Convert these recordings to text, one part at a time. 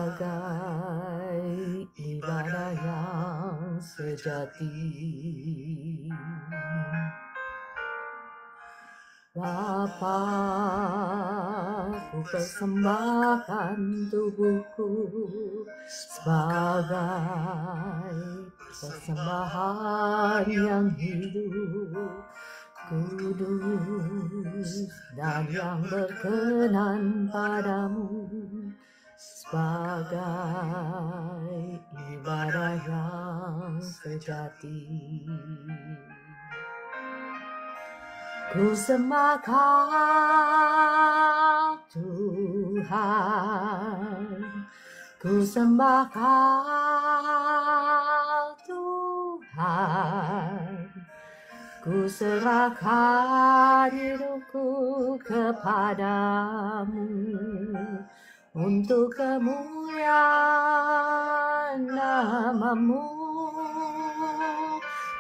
sebagai ibadah yang sejati. Bapa, ku persembahkan tubuhku sebagai persembahan yang hidup, kudus dan yang berkenan padamu, sebagai ibadah yang sejati. Ku sembah Kau Tuhan, ku sembah Kau Tuhan, ku serahkan hidupku kepadamu untuk kemuliaan nama-Mu.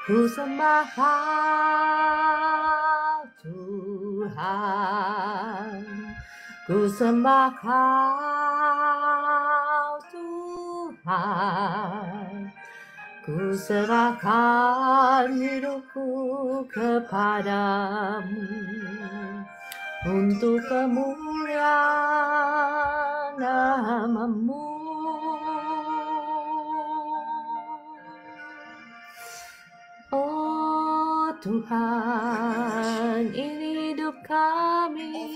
Ku sembah Kau Tuhan, ku sembah Kau Tuhan, ku serahkan hidupku kepadamu untuk kemuliaan nama-Mu. Oh Tuhan, ini hidup kami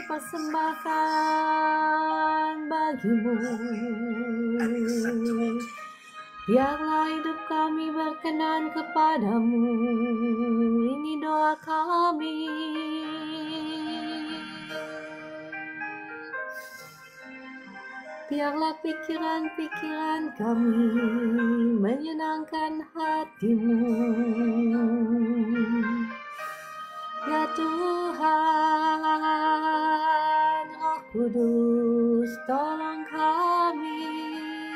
persembahkan bagi-Mu. Biarlah hidup kami berkenan kepadamu, ini doa kami. Biarlah pikiran-pikiran kami menyenangkan hati-Mu. Ya Tuhan, Roh Kudus, tolong kami,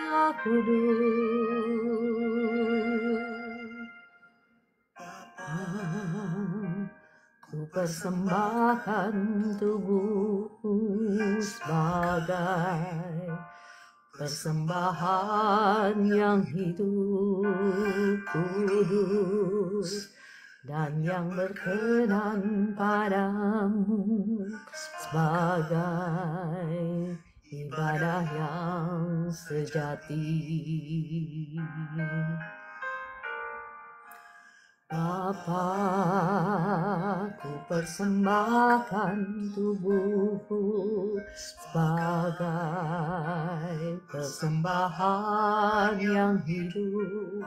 Roh Kudus. Ku persembahkan tubuhku sebagai persembahan yang hidup, kudus dan yang berkenan padamu, sebagai ibadah yang sejati. Bapa, ku persembahkan tubuhku sebagai persembahan yang hidup,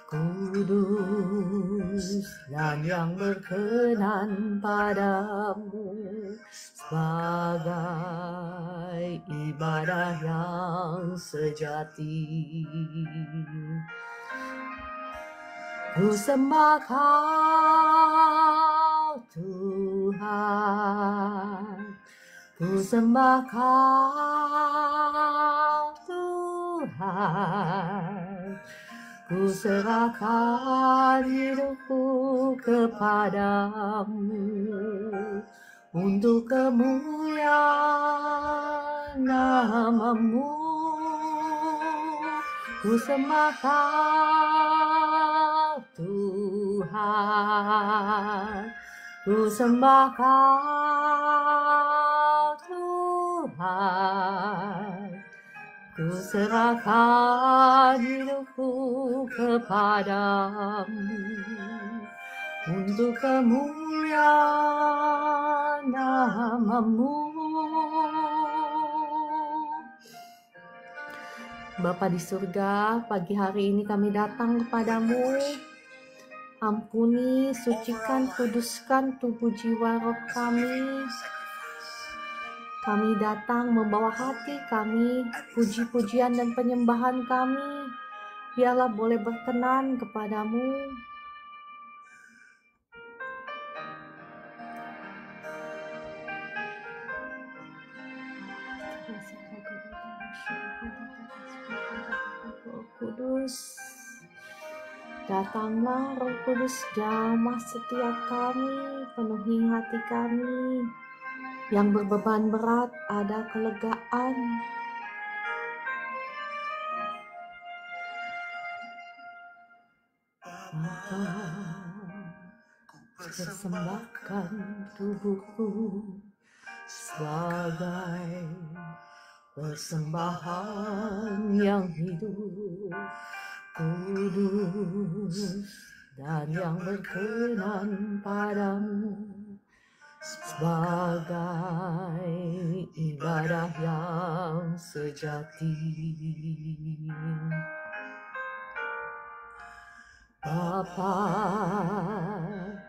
kudus dan yang berkenan padamu, sebagai ibadah yang sejati. Ku sembah Kau Tuhan, ku sembah Kau Tuhan, ku serahkan hidupku kepadamu untuk kemuliaan nama-Mu. Ku sembah Kau Tuhan, ku sembah Kau Tuhan, ku serahkan hidupku kepadamu untuk kemuliaan nama-Mu. Bapa di surga, pagi hari ini kami datang kepadamu. Ampuni, sucikan, kuduskan tubuh jiwa roh kami. Kami datang membawa hati kami, puji-pujian dan penyembahan kami. Biarlah boleh berkenan kepadamu. Roh Kudus, datanglah Roh Kudus, jamah setiap kami, penuhi hati kami. Yang berbeban berat ada kelegaan. Bapa, persembahkan tubuhku sebagai persembahan yang hidup, kudus dan yang berkenan padamu, sebagai ibadah yang sejati. Bapa,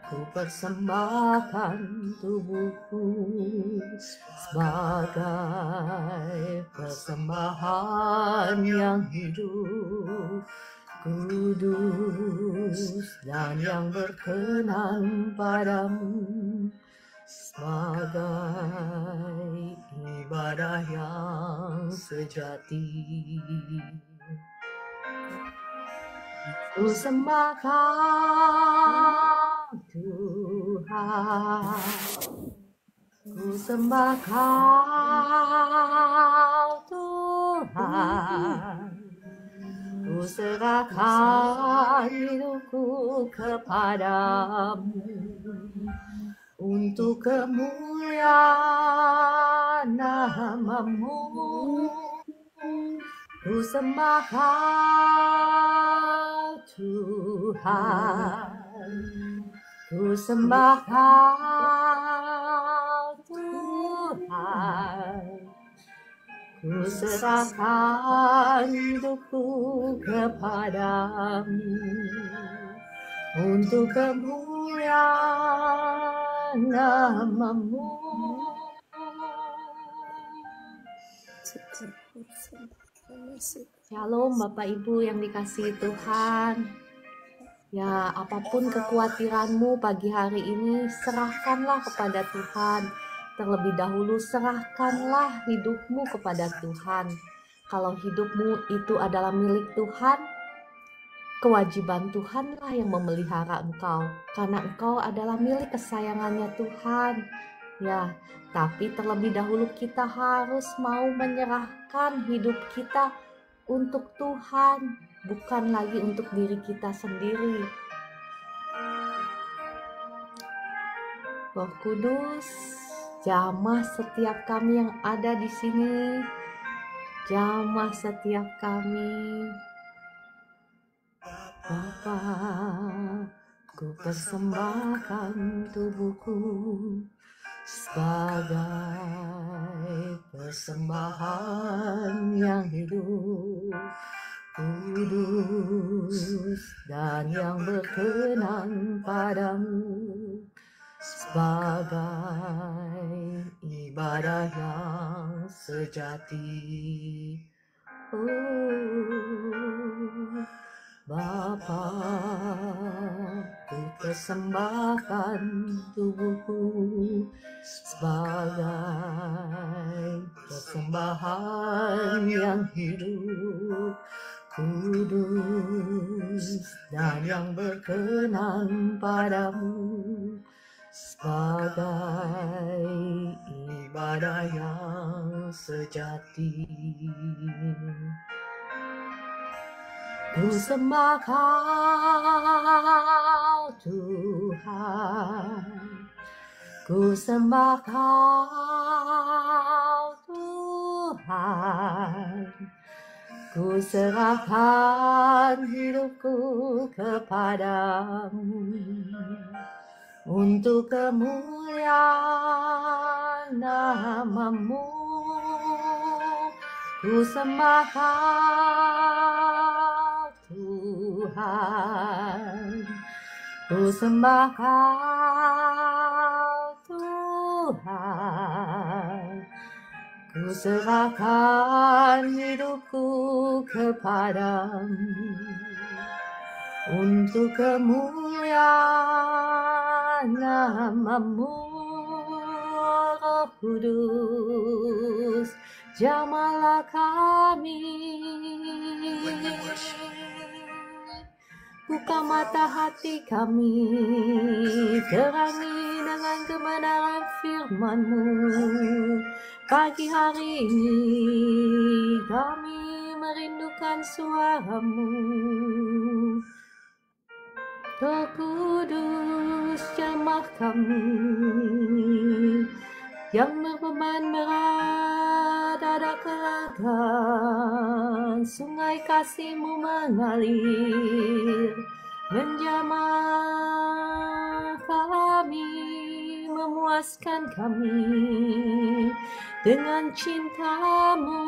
ku persembahkan tubuhku sebagai persembahan yang hidup, kudus dan yang berkenan padamu, sebagai ibadah yang sejati. Ku sembah Kau Tuhan, ku sembah Kau Tuhan, ku serahkan hidupku kepadamu untuk kemuliaan nama-Mu. Ku sembah Kau Tuhan, ku sembah Kau Tuhan, ku serahkan hidupku kepadamu untuk kemuliaan nama-Mu. Shalom Bapak Ibu yang dikasihi Tuhan. Ya, apapun kekhawatiranmu pagi hari ini, serahkanlah kepada Tuhan. Terlebih dahulu serahkanlah hidupmu kepada Tuhan. Kalau hidupmu itu adalah milik Tuhan, kewajiban Tuhanlah yang memelihara engkau, karena engkau adalah milik kesayangannya Tuhan. Ya, tapi terlebih dahulu kita harus mau menyerahkan hidup kita untuk Tuhan, bukan lagi untuk diri kita sendiri. Roh Kudus, jamah setiap kami yang ada di sini, jamah setiap kami. Bapa, ku persembahkan tubuhku sebagai persembahan yang hidup, kudus dan yang berkenan padamu, sebagai ibadah yang sejati. Bapa, ku persembahkan tubuhku sebagai persembahan yang hidup, kudus dan yang berkenan padamu, sebagai ibadah yang sejati. Ku sembah Kau Tuhan, ku sembah Kau Tuhan, ku serahkan hidupku kepadamu untuk kemuliaan nama-Mu. Ku sembah Kau Tuhan, ku sembah Kau Tuhan, ku serahkan hidupku kepadamu untuk kemuliaan nama-Mu. Roh Kudus, jamahlah kami, Buka mata hati kami, terangi dengan kebenaran firman-Mu. Pagi hari ini kami merindukan suara-Mu. Roh Kudus, jamah kami yang berbeban berat, ada kerahkan sungai kasih-Mu mengalir, menjamah kami, memuaskan kami dengan cinta-Mu.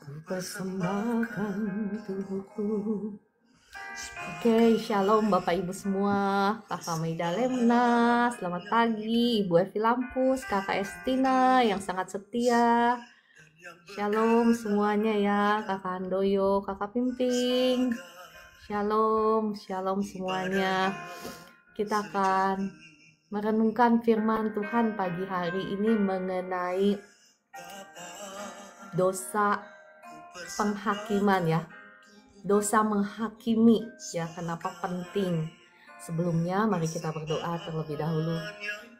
Ku persembahkan tubuhku. Oke, shalom Bapak Ibu semua, Kakak Maida Lemna, selamat pagi, Ibu Evi Lampus, Kakak Estina yang sangat setia. Shalom semuanya ya, Kakak Handoyo, Kakak Pimping. Shalom, shalom semuanya. Kita akan merenungkan firman Tuhan pagi hari ini mengenai dosa penghakiman ya. Dosa menghakimi ya, kenapa penting? Sebelumnya mari kita berdoa terlebih dahulu.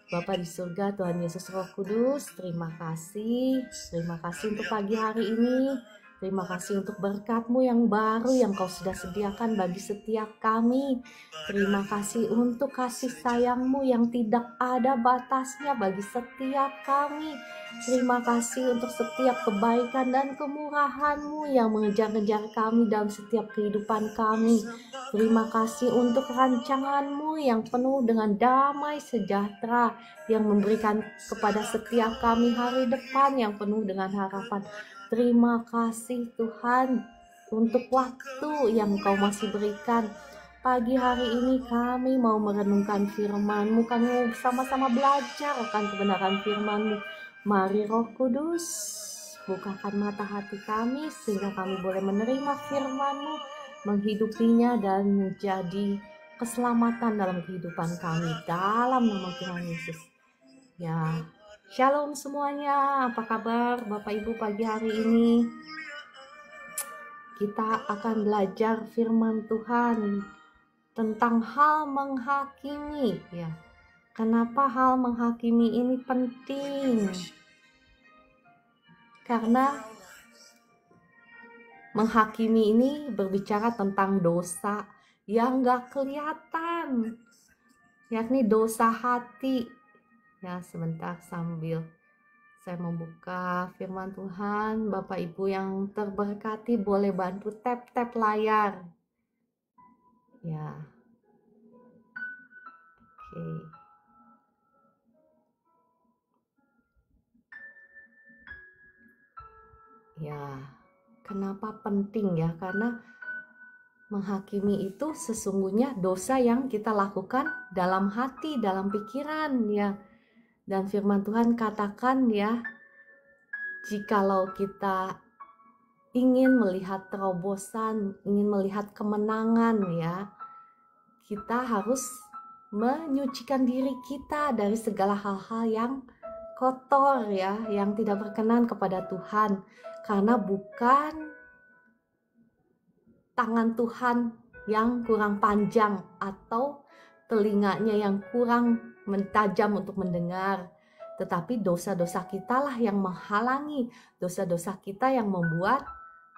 Bapa di surga, Tuhan Yesus Roh Kudus, terima kasih untuk pagi hari ini. Terima kasih untuk berkat-Mu yang baru yang Kau sudah sediakan bagi setiap kami. Terima kasih untuk kasih sayang-Mu yang tidak ada batasnya bagi setiap kami. Terima kasih untuk setiap kebaikan dan kemurahan-Mu yang mengejar-ngejar kami dalam setiap kehidupan kami. Terima kasih untuk rancangan-Mu yang penuh dengan damai sejahtera yang memberikan kepada setiap kami hari depan yang penuh dengan harapan. Terima kasih Tuhan untuk waktu yang Kau masih berikan. Pagi hari ini kami mau merenungkan firman-Mu, kami mau bersama-sama belajar akan kebenaran firman-Mu. Mari Roh Kudus, bukakan mata hati kami sehingga kami boleh menerima firman-Mu, menghidupinya dan menjadi keselamatan dalam kehidupan kami. Dalam nama Tuhan Yesus. Ya, shalom semuanya. Apa kabar Bapak Ibu pagi hari ini? Kita akan belajar firman Tuhan tentang hal menghakimi ya. Kenapa hal menghakimi ini penting? Karena menghakimi ini berbicara tentang dosa yang gak kelihatan, yakni dosa hati. Ya, sebentar sambil saya membuka firman Tuhan, Bapak Ibu yang terberkati boleh bantu tap-tap layar. Ya. Oke. Ya, kenapa penting ya? Karena menghakimi itu sesungguhnya dosa yang kita lakukan dalam hati, dalam pikiran ya. Dan firman Tuhan katakan ya, jikalau kita ingin melihat terobosan, ingin melihat kemenangan ya, kita harus menyucikan diri kita dari segala hal-hal yang kotor ya, yang tidak berkenan kepada Tuhan. Karena bukan tangan Tuhan yang kurang panjang atau telinganya yang kurang mentajam untuk mendengar, tetapi dosa-dosa kita lah yang menghalangi, dosa-dosa kita yang membuat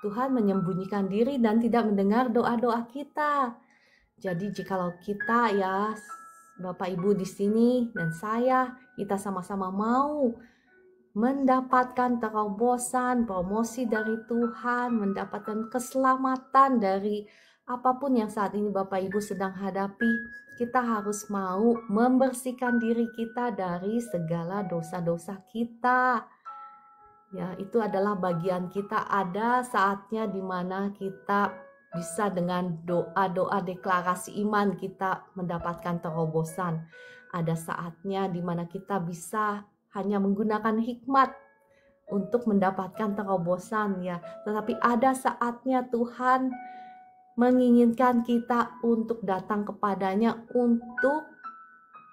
Tuhan menyembunyikan diri dan tidak mendengar doa-doa kita. Jadi jikalau kita ya Bapak Ibu di sini dan saya, kita sama-sama mau mendapatkan terobosan, promosi dari Tuhan, mendapatkan keselamatan dari apapun yang saat ini Bapak Ibu sedang hadapi, kita harus mau membersihkan diri kita dari segala dosa-dosa kita. Ya, itu adalah bagian kita. Ada saatnya di mana kita bisa dengan doa-doa deklarasi iman kita mendapatkan terobosan. Ada saatnya di mana kita bisa hanya menggunakan hikmat untuk mendapatkan terobosan ya. Tetapi ada saatnya Tuhan menginginkan kita untuk datang kepadanya untuk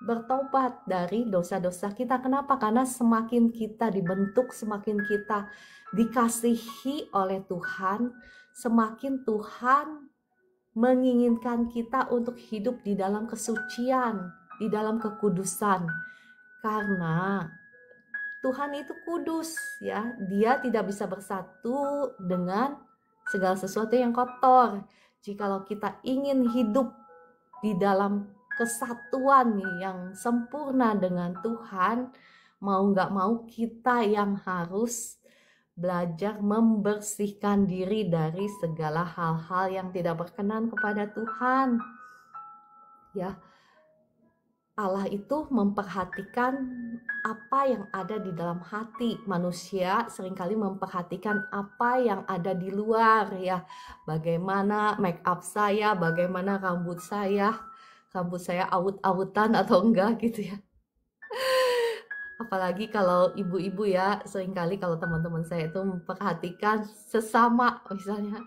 bertobat dari dosa-dosa kita. Kenapa? Karena semakin kita dibentuk, semakin kita dikasihi oleh Tuhan, semakin Tuhan menginginkan kita untuk hidup di dalam kesucian, di dalam kekudusan. Karena Tuhan itu kudus, ya. Dia tidak bisa bersatu dengan segala sesuatu yang kotor. Jikalau kita ingin hidup di dalam kesatuan yang sempurna dengan Tuhan, mau nggak mau kita yang harus belajar membersihkan diri dari segala hal-hal yang tidak berkenan kepada Tuhan. Ya, Allah itu memperhatikan apa yang ada di dalam hati. Manusia seringkali memperhatikan apa yang ada di luar, ya. Bagaimana make up saya, bagaimana rambut saya awut-awutan atau enggak gitu ya. Apalagi kalau ibu-ibu ya, seringkali kalau teman-teman saya itu memperhatikan sesama, misalnya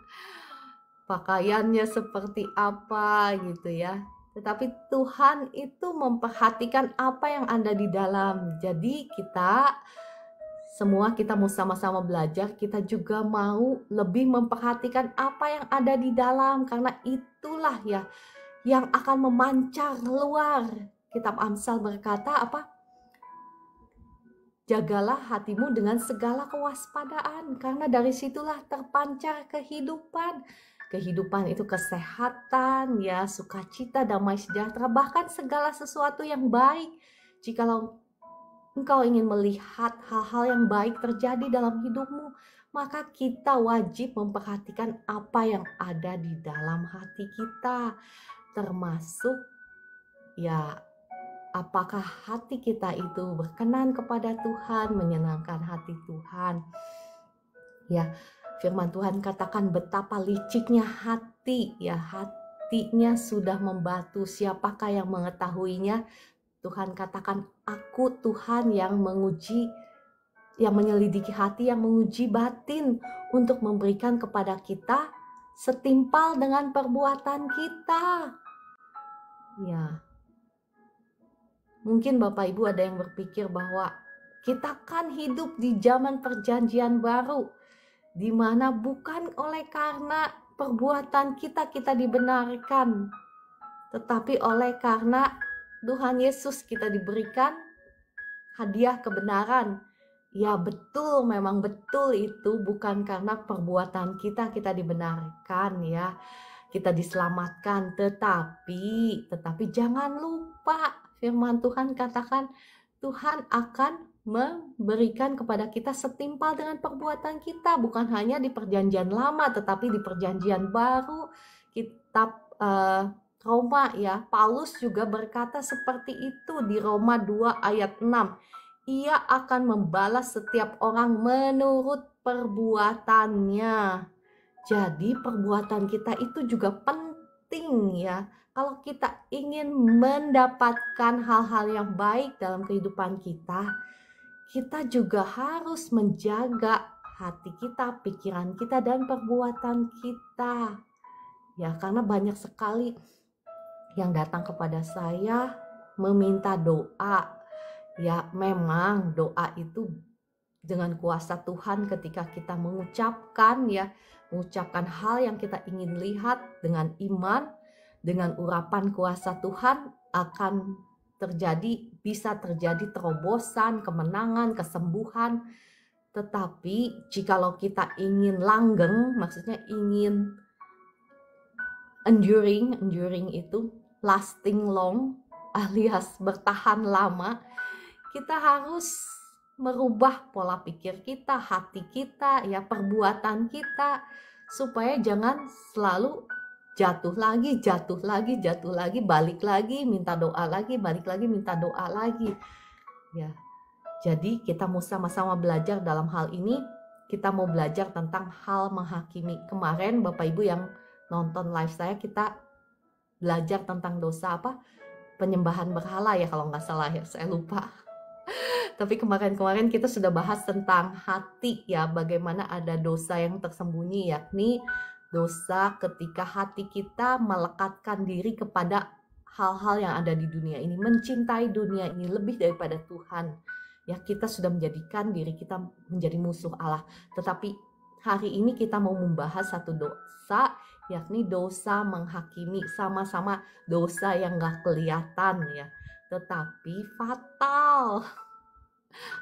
pakaiannya seperti apa gitu ya. Tetapi Tuhan itu memperhatikan apa yang ada di dalam. Jadi kita mau sama-sama belajar, kita juga mau lebih memperhatikan apa yang ada di dalam, karena itulah ya yang akan memancar keluar. Kitab Amsal berkata apa? Jagalah hatimu dengan segala kewaspadaan, karena dari situlah terpancar kehidupan. Kehidupan itu kesehatan, ya, sukacita, damai sejahtera, bahkan segala sesuatu yang baik. Jikalau engkau ingin melihat hal-hal yang baik terjadi dalam hidupmu, maka kita wajib memperhatikan apa yang ada di dalam hati kita. Termasuk, ya, apakah hati kita itu berkenan kepada Tuhan, menyenangkan hati Tuhan. Ya, firman Tuhan katakan betapa liciknya hati, ya, hatinya sudah membatu, siapakah yang mengetahuinya? Tuhan katakan, aku Tuhan yang menguji, yang menyelidiki hati, yang menguji batin, untuk memberikan kepada kita setimpal dengan perbuatan kita. Ya, mungkin Bapak Ibu ada yang berpikir bahwa kita kan hidup di zaman perjanjian baru, di mana bukan oleh karena perbuatan kita dibenarkan, tetapi oleh karena Tuhan Yesus kita diberikan hadiah kebenaran. Ya betul, memang betul, itu bukan karena perbuatan kita dibenarkan, ya, kita diselamatkan, tetapi jangan lupa firman Tuhan katakan Tuhan akan memberikan kepada kita setimpal dengan perbuatan kita, bukan hanya di perjanjian lama tetapi di perjanjian baru. Kitab Roma, ya, Paulus juga berkata seperti itu di Roma 2 ayat 6. Ia akan membalas setiap orang menurut perbuatannya. Jadi perbuatan kita itu juga penting, ya. Kalau kita ingin mendapatkan hal-hal yang baik dalam kehidupan kita juga harus menjaga hati kita, pikiran kita, dan perbuatan kita. Ya, karena banyak sekali yang datang kepada saya meminta doa. Ya, memang doa itu dengan kuasa Tuhan ketika kita mengucapkan hal yang kita ingin lihat dengan iman, dengan urapan kuasa Tuhan akan bisa terjadi terobosan, kemenangan, kesembuhan. Tetapi jikalau kita ingin langgeng, maksudnya ingin enduring itu lasting long, alias bertahan lama, kita harus merubah pola pikir kita, hati kita, ya, perbuatan kita, supaya jangan selalu jatuh lagi, balik lagi, minta doa lagi, balik lagi, minta doa lagi. Ya, jadi kita mau sama-sama belajar dalam hal ini. Kita mau belajar tentang hal menghakimi. Kemarin Bapak Ibu yang nonton live saya, kita belajar tentang dosa penyembahan berhala, ya, kalau nggak salah, ya, saya lupa. Tapi kemarin kita sudah bahas tentang hati, ya, bagaimana ada dosa yang tersembunyi, yakni dosa ketika hati kita melekatkan diri kepada hal-hal yang ada di dunia ini, mencintai dunia ini lebih daripada Tuhan. Ya, kita sudah menjadikan diri kita menjadi musuh Allah. Tetapi hari ini kita mau membahas satu dosa, yakni dosa menghakimi. Sama-sama dosa yang gak kelihatan ya, tetapi fatal.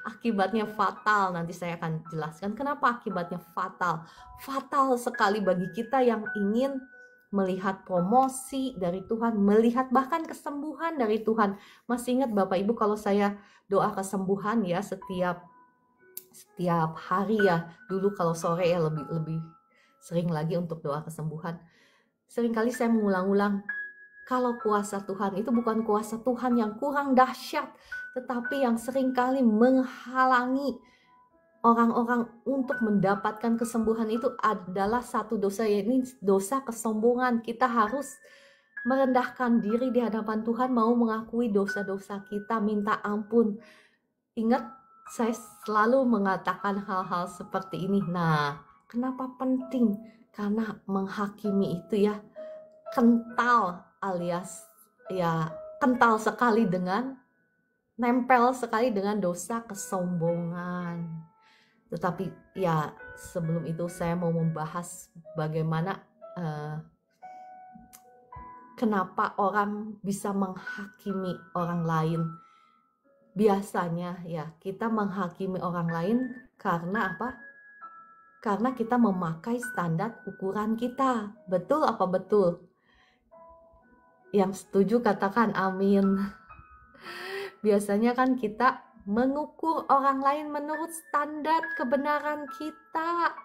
Akibatnya fatal. Nanti saya akan jelaskan kenapa akibatnya fatal. Fatal sekali bagi kita yang ingin melihat promosi dari Tuhan, melihat bahkan kesembuhan dari Tuhan. Masih ingat Bapak Ibu kalau saya doa kesembuhan ya setiap hari ya. Dulu kalau sore ya lebih sering lagi untuk doa kesembuhan. Seringkali saya mengulang-ulang, kalau kuasa Tuhan itu bukan kuasa Tuhan yang kurang dahsyat, tetapi yang seringkali menghalangi orang-orang untuk mendapatkan kesembuhan itu adalah satu dosa, yaitu dosa kesombongan. Kita harus merendahkan diri di hadapan Tuhan, mau mengakui dosa-dosa kita, minta ampun. Ingat, saya selalu mengatakan hal-hal seperti ini. Nah, kenapa penting? Karena menghakimi itu ya kental, alias ya kental sekali dengan, nempel sekali dengan dosa kesombongan. Tetapi ya sebelum itu saya mau membahas bagaimana kenapa orang bisa menghakimi orang lain. Biasanya ya kita menghakimi orang lain karena apa? Karena kita memakai standar ukuran kita. Betul apa betul? Yang setuju katakan amin. Biasanya kan kita mengukur orang lain menurut standar kebenaran kita.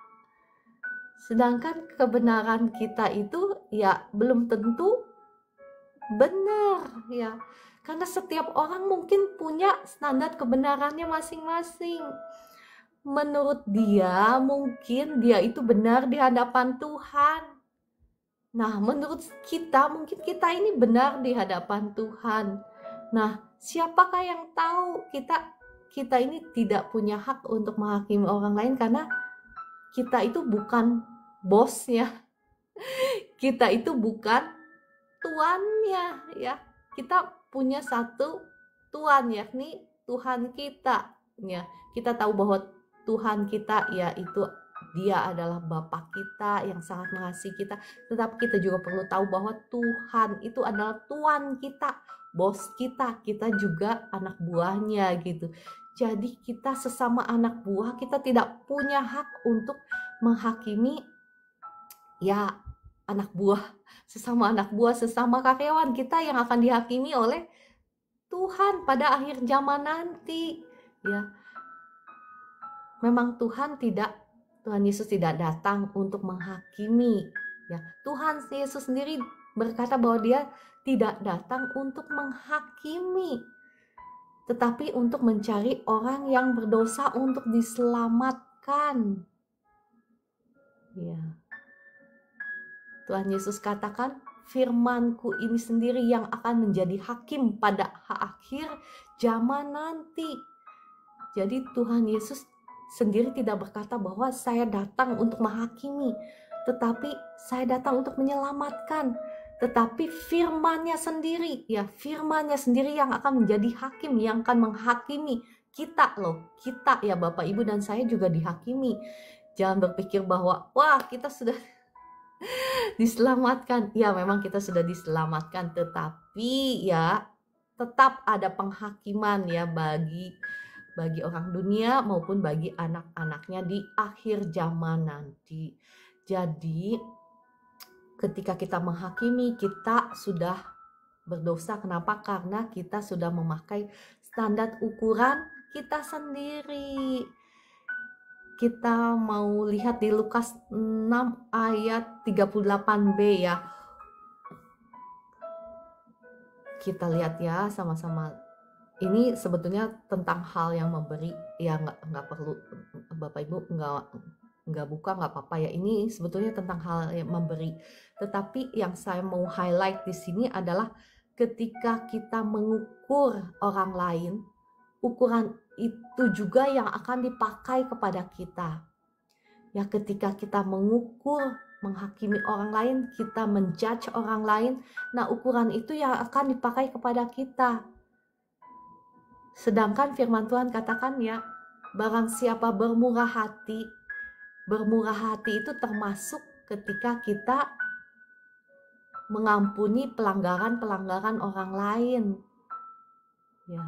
Sedangkan kebenaran kita itu ya belum tentu benar ya. Karena setiap orang mungkin punya standar kebenarannya masing-masing. Menurut dia mungkin dia itu benar di hadapan Tuhan. Nah, menurut kita mungkin kita ini benar di hadapan Tuhan. Nah, siapakah yang tahu? Kita ini tidak punya hak untuk menghakimi orang lain karena kita itu bukan bosnya. Kita itu bukan tuannya ya. Kita punya satu Tuhan, yakni Tuhan kita ya. Kita tahu bahwa Tuhan kita yaitu Dia adalah Bapa kita yang sangat mengasihi kita. Tetapi kita juga perlu tahu bahwa Tuhan itu adalah Tuan kita, bos kita. Kita juga anak buahnya gitu. Jadi kita sesama anak buah, kita tidak punya hak untuk menghakimi ya anak buah, sesama anak buah, sesama karyawan kita yang akan dihakimi oleh Tuhan pada akhir zaman nanti ya. Memang Tuhan Yesus tidak datang untuk menghakimi ya. Tuhan Yesus sendiri berkata bahwa Dia tidak datang untuk menghakimi, tetapi untuk mencari orang yang berdosa untuk diselamatkan. Ya. Tuhan Yesus katakan, firman-Ku ini sendiri yang akan menjadi hakim pada akhir zaman nanti. Jadi Tuhan Yesus sendiri tidak berkata bahwa saya datang untuk menghakimi, tetapi saya datang untuk menyelamatkan. Tetapi firman-Nya sendiri, ya firman-Nya sendiri yang akan menjadi hakim, yang akan menghakimi kita loh. Kita ya Bapak Ibu dan saya juga dihakimi. Jangan berpikir bahwa wah kita sudah diselamatkan. Ya memang kita sudah diselamatkan, tetapi ya tetap ada penghakiman ya bagi orang dunia maupun bagi anak-anaknya di akhir zaman nanti. Jadi ketika kita menghakimi, kita sudah berdosa. Kenapa? Karena kita sudah memakai standar ukuran kita sendiri. Kita mau lihat di Lukas 6 ayat 38b ya. Kita lihat ya sama-sama. Ini sebetulnya tentang hal yang memberi, ya nggak perlu Bapak Ibu nggak buka nggak apa-apa ya. Ini sebetulnya tentang hal yang memberi. Tetapi yang saya mau highlight di sini adalah ketika kita mengukur orang lain, ukuran itu juga yang akan dipakai kepada kita. Ya ketika kita mengukur menghakimi orang lain, kita menjudge orang lain. Nah, ukuran itu yang akan dipakai kepada kita. Sedangkan firman Tuhan katakan ya, barang siapa bermurah hati itu termasuk ketika kita mengampuni pelanggaran-pelanggaran orang lain. Ya.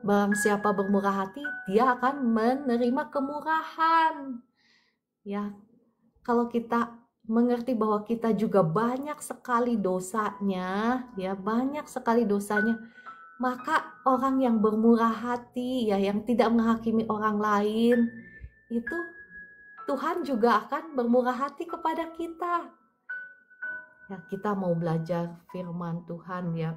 Barang siapa bermurah hati, dia akan menerima kemurahan. Ya. Kalau kita mengerti bahwa kita juga banyak sekali dosanya, maka orang yang bermurah hati, ya, yang tidak menghakimi orang lain, itu Tuhan juga akan bermurah hati kepada kita. Ya, kita mau belajar firman Tuhan ya.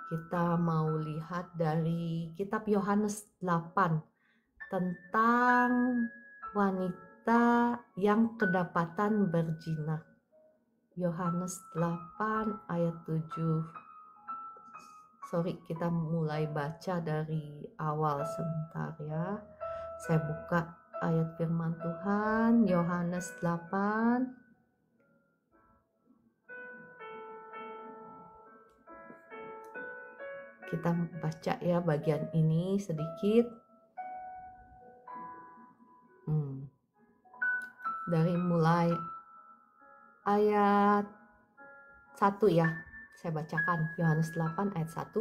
Kita mau lihat dari kitab Yohanes 8 tentang wanita yang kedapatan berzina. Yohanes 8 ayat 7. Sorry, kita mulai baca dari awal sebentar ya. Saya buka ayat firman Tuhan, Yohanes 8. Kita baca ya bagian ini sedikit. Dari mulai ayat 1 ya. Saya bacakan Yohanes 8 ayat 1.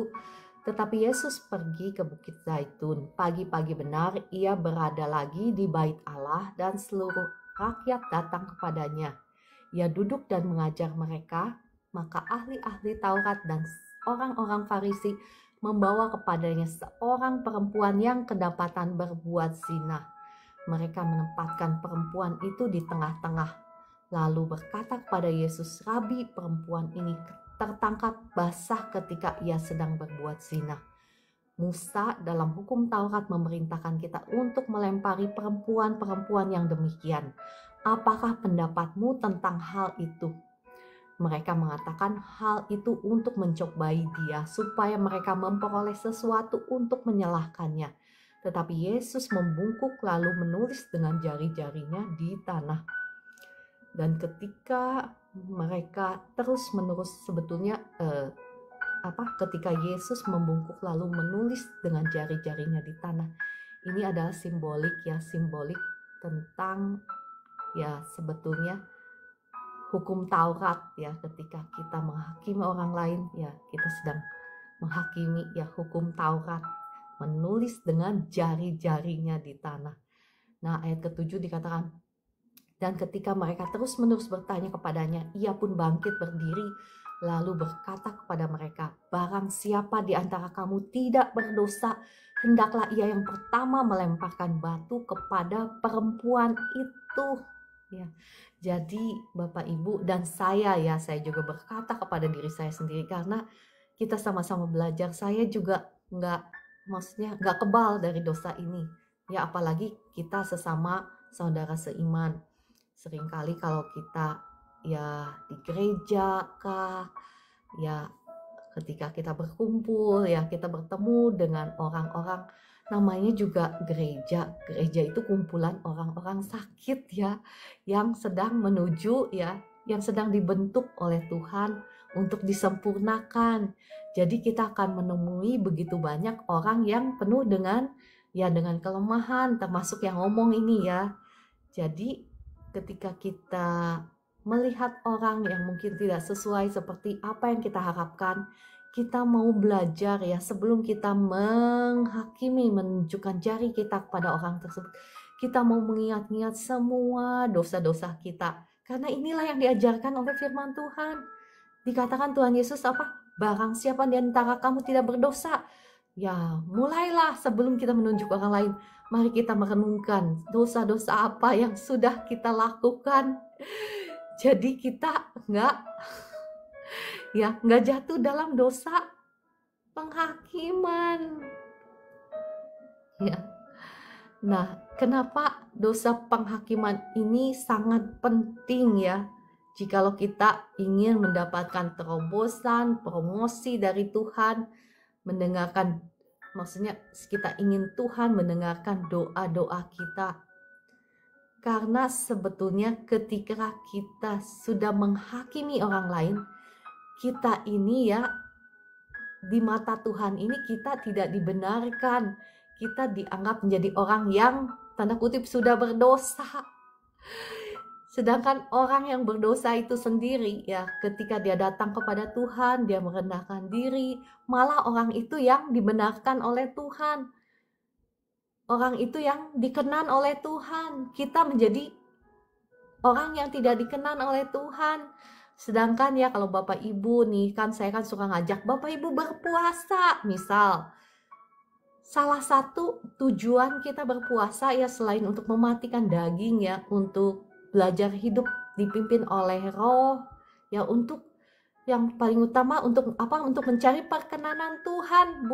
Tetapi Yesus pergi ke Bukit Zaitun. Pagi-pagi benar ia berada lagi di bait Allah dan seluruh rakyat datang kepadanya. Ia duduk dan mengajar mereka. Maka ahli-ahli Taurat dan orang-orang Farisi membawa kepadanya seorang perempuan yang kedapatan berbuat zina. Mereka menempatkan perempuan itu di tengah-tengah. Lalu berkata kepada Yesus, "Rabi, perempuan ini tertangkap basah ketika ia sedang berbuat zina. Musa dalam hukum Taurat memerintahkan kita untuk melempari perempuan-perempuan yang demikian. Apakah pendapatmu tentang hal itu?" Mereka mengatakan hal itu untuk mencobai dia, supaya mereka memperoleh sesuatu untuk menyalahkannya. Tetapi Yesus membungkuk lalu menulis dengan jari-jarinya di tanah. Dan ketika mereka terus-menerus ketika Yesus membungkuk lalu menulis dengan jari-jarinya di tanah, ini adalah simbolik tentang ya sebetulnya hukum Taurat ya. Ketika kita menghakimi orang lain ya, kita sedang menghakimi ya hukum Taurat, menulis dengan jari-jarinya di tanah. Nah, ayat ke-7 dikatakan, dan ketika mereka terus-menerus bertanya kepadanya, ia pun bangkit berdiri lalu berkata kepada mereka, "Barang siapa di antara kamu tidak berdosa, hendaklah ia yang pertama melemparkan batu kepada perempuan itu." Ya. Jadi Bapak Ibu dan saya juga berkata kepada diri saya sendiri, karena kita sama-sama belajar. Saya juga nggak kebal dari dosa ini. Ya, apalagi kita sesama saudara seiman. Seringkali kalau kita ya di gereja kah, ya ketika kita berkumpul ya, kita bertemu dengan orang-orang, namanya juga gereja. Gereja itu kumpulan orang-orang sakit ya, yang sedang menuju ya, yang sedang dibentuk oleh Tuhan untuk disempurnakan. Jadi kita akan menemui begitu banyak orang yang penuh dengan kelemahan, termasuk yang ngomong ini ya. Jadi ketika kita melihat orang yang mungkin tidak sesuai seperti apa yang kita harapkan, kita mau belajar ya, sebelum kita menghakimi, menunjukkan jari kita kepada orang tersebut, kita mau mengingat-ingat semua dosa-dosa kita. Karena inilah yang diajarkan oleh firman Tuhan. Dikatakan Tuhan Yesus apa? Barang siapa di antara kamu tidak berdosa. Ya, mulailah sebelum kita menunjuk orang lain. Mari kita merenungkan dosa-dosa apa yang sudah kita lakukan. Jadi kita nggak jatuh dalam dosa penghakiman. Ya. Nah, kenapa dosa penghakiman ini sangat penting ya? Jikalau kita ingin mendapatkan terobosan, promosi dari Tuhan, maksudnya kita ingin Tuhan mendengarkan doa-doa kita. Karena sebetulnya ketika kita sudah menghakimi orang lain, kita ini ya, di mata Tuhan ini kita tidak dibenarkan. Kita dianggap menjadi orang yang tanda kutip sudah berdosa. Sedangkan orang yang berdosa itu sendiri ya, ketika dia datang kepada Tuhan, dia merendahkan diri, malah orang itu yang dibenarkan oleh Tuhan. Orang itu yang dikenan oleh Tuhan. Kita menjadi orang yang tidak dikenan oleh Tuhan. Sedangkan ya kalau Bapak Ibu nih, kan saya kan suka ngajak Bapak Ibu berpuasa. Misal, salah satu tujuan kita berpuasa ya selain untuk mematikan daging ya, untuk belajar hidup dipimpin oleh Roh, ya untuk yang paling utama untuk apa? Untuk mencari perkenanan Tuhan,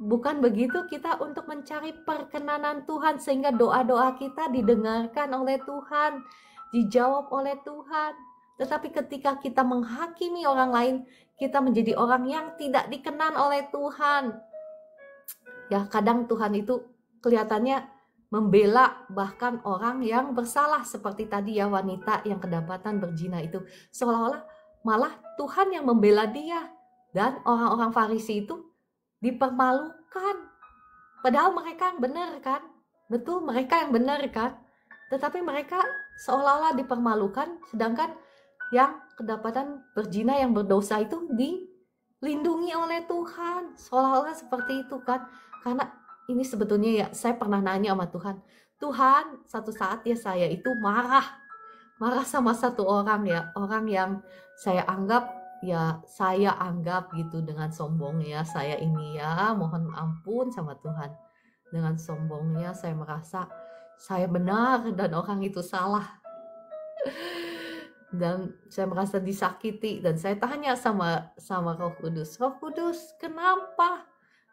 bukan begitu, kita untuk mencari perkenanan Tuhan sehingga doa-doa kita didengarkan oleh Tuhan, dijawab oleh Tuhan. Tetapi ketika kita menghakimi orang lain, kita menjadi orang yang tidak dikenan oleh Tuhan. Ya, kadang Tuhan itu kelihatannya membela bahkan orang yang bersalah, seperti tadi ya wanita yang kedapatan berzina itu, seolah-olah malah Tuhan yang membela dia, dan orang-orang Farisi itu dipermalukan. Padahal mereka yang benar kan? Betul, mereka yang benar kan? Tetapi mereka seolah-olah dipermalukan, sedangkan yang kedapatan berzina yang berdosa itu dilindungi oleh Tuhan. Seolah-olah seperti itu kan? Karena ini sebetulnya ya, saya pernah nanya sama Tuhan. Tuhan, satu saat ya saya itu marah sama satu orang ya, orang yang saya anggap gitu dengan sombongnya saya ini ya, mohon ampun sama Tuhan. Dengan sombongnya saya merasa saya benar dan orang itu salah. Dan saya merasa disakiti dan saya tanya sama Roh Kudus, Roh Kudus, kenapa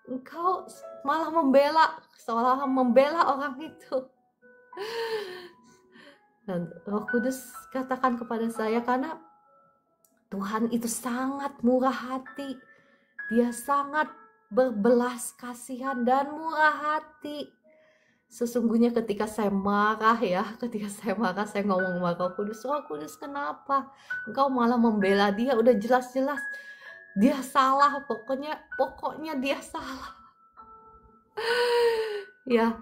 Engkau malah membela, seolah membela orang itu? Dan Roh Kudus katakan kepada saya, karena Tuhan itu sangat murah hati. Dia sangat berbelas kasihan dan murah hati. Sesungguhnya ketika saya marah, saya ngomong sama Roh Kudus, kenapa Engkau malah membela dia? Udah jelas-jelas dia salah, pokoknya dia salah. Ya,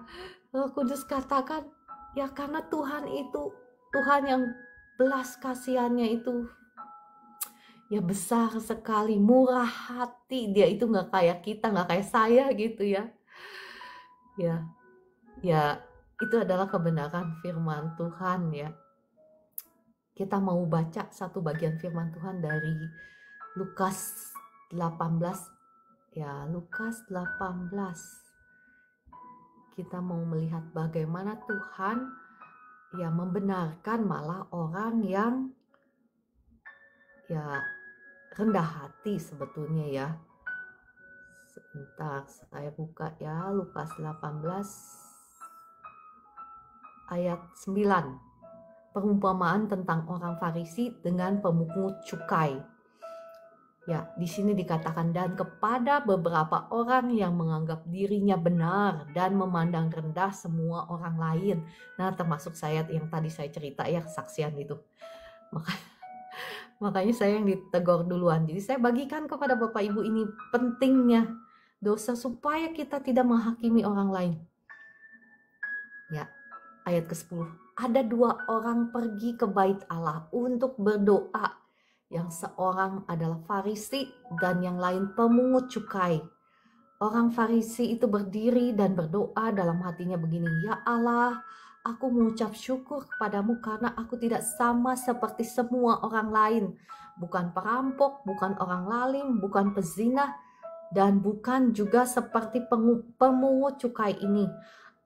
Roh Kudus katakan, ya karena Tuhan itu, Tuhan yang belas kasihannya itu ya besar sekali, murah hati. Dia itu gak kayak kita, gak kayak saya gitu ya. Ya itu adalah kebenaran firman Tuhan ya. Kita mau baca satu bagian firman Tuhan dari Lukas 18. Ya, Lukas 18. Kita mau melihat bagaimana Tuhan ya membenarkan malah orang yang ya rendah hati sebetulnya ya. Sebentar, saya buka ya, Lukas 18 ayat 9. Perumpamaan tentang orang Farisi dengan pemungut cukai. Ya, di sini dikatakan, dan kepada beberapa orang yang menganggap dirinya benar dan memandang rendah semua orang lain. Nah, termasuk saya yang tadi saya cerita ya, kesaksian itu. Makanya saya yang ditegur duluan. Jadi saya bagikan kepada Bapak Ibu ini pentingnya dosa supaya kita tidak menghakimi orang lain. Ya, ayat ke-10. Ada 2 orang pergi ke bait Allah untuk berdoa. Yang seorang adalah Farisi dan yang lain pemungut cukai. Orang Farisi itu berdiri dan berdoa dalam hatinya begini, ya Allah, aku mengucap syukur kepadamu karena aku tidak sama seperti semua orang lain. Bukan perampok, bukan orang lalim, bukan pezina, dan bukan juga seperti pemungut cukai ini.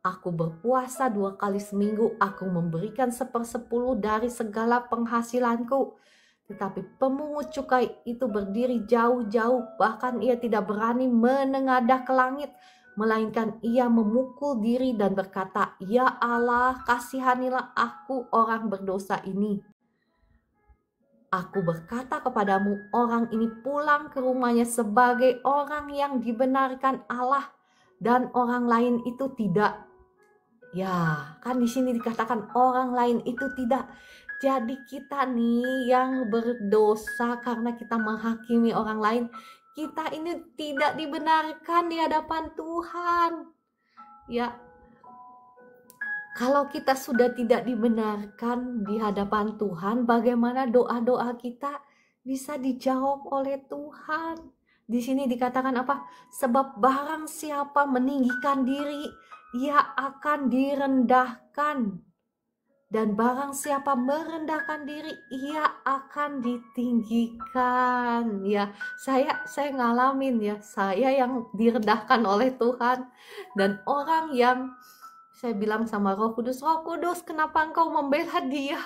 Aku berpuasa 2 kali seminggu, aku memberikan 1/10 dari segala penghasilanku. Tetapi pemungut cukai itu berdiri jauh-jauh, bahkan ia tidak berani menengadah ke langit, melainkan ia memukul diri dan berkata, ya Allah, kasihanilah aku orang berdosa ini. Aku berkata kepadamu, orang ini pulang ke rumahnya sebagai orang yang dibenarkan Allah, dan orang lain itu tidak. Ya, kan di sini dikatakan orang lain itu tidak. Jadi kita nih yang berdosa karena kita menghakimi orang lain, kita ini tidak dibenarkan di hadapan Tuhan. Ya, kalau kita sudah tidak dibenarkan di hadapan Tuhan, bagaimana doa-doa kita bisa dijawab oleh Tuhan? Di sini dikatakan apa? Sebab barang siapa meninggikan diri, ia akan direndahkan. Dan barang siapa merendahkan diri, ia akan ditinggikan. Ya, saya ngalamin ya, saya yang direndahkan oleh Tuhan dan orang yang saya bilang sama Roh Kudus, Roh Kudus, kenapa engkau membela dia?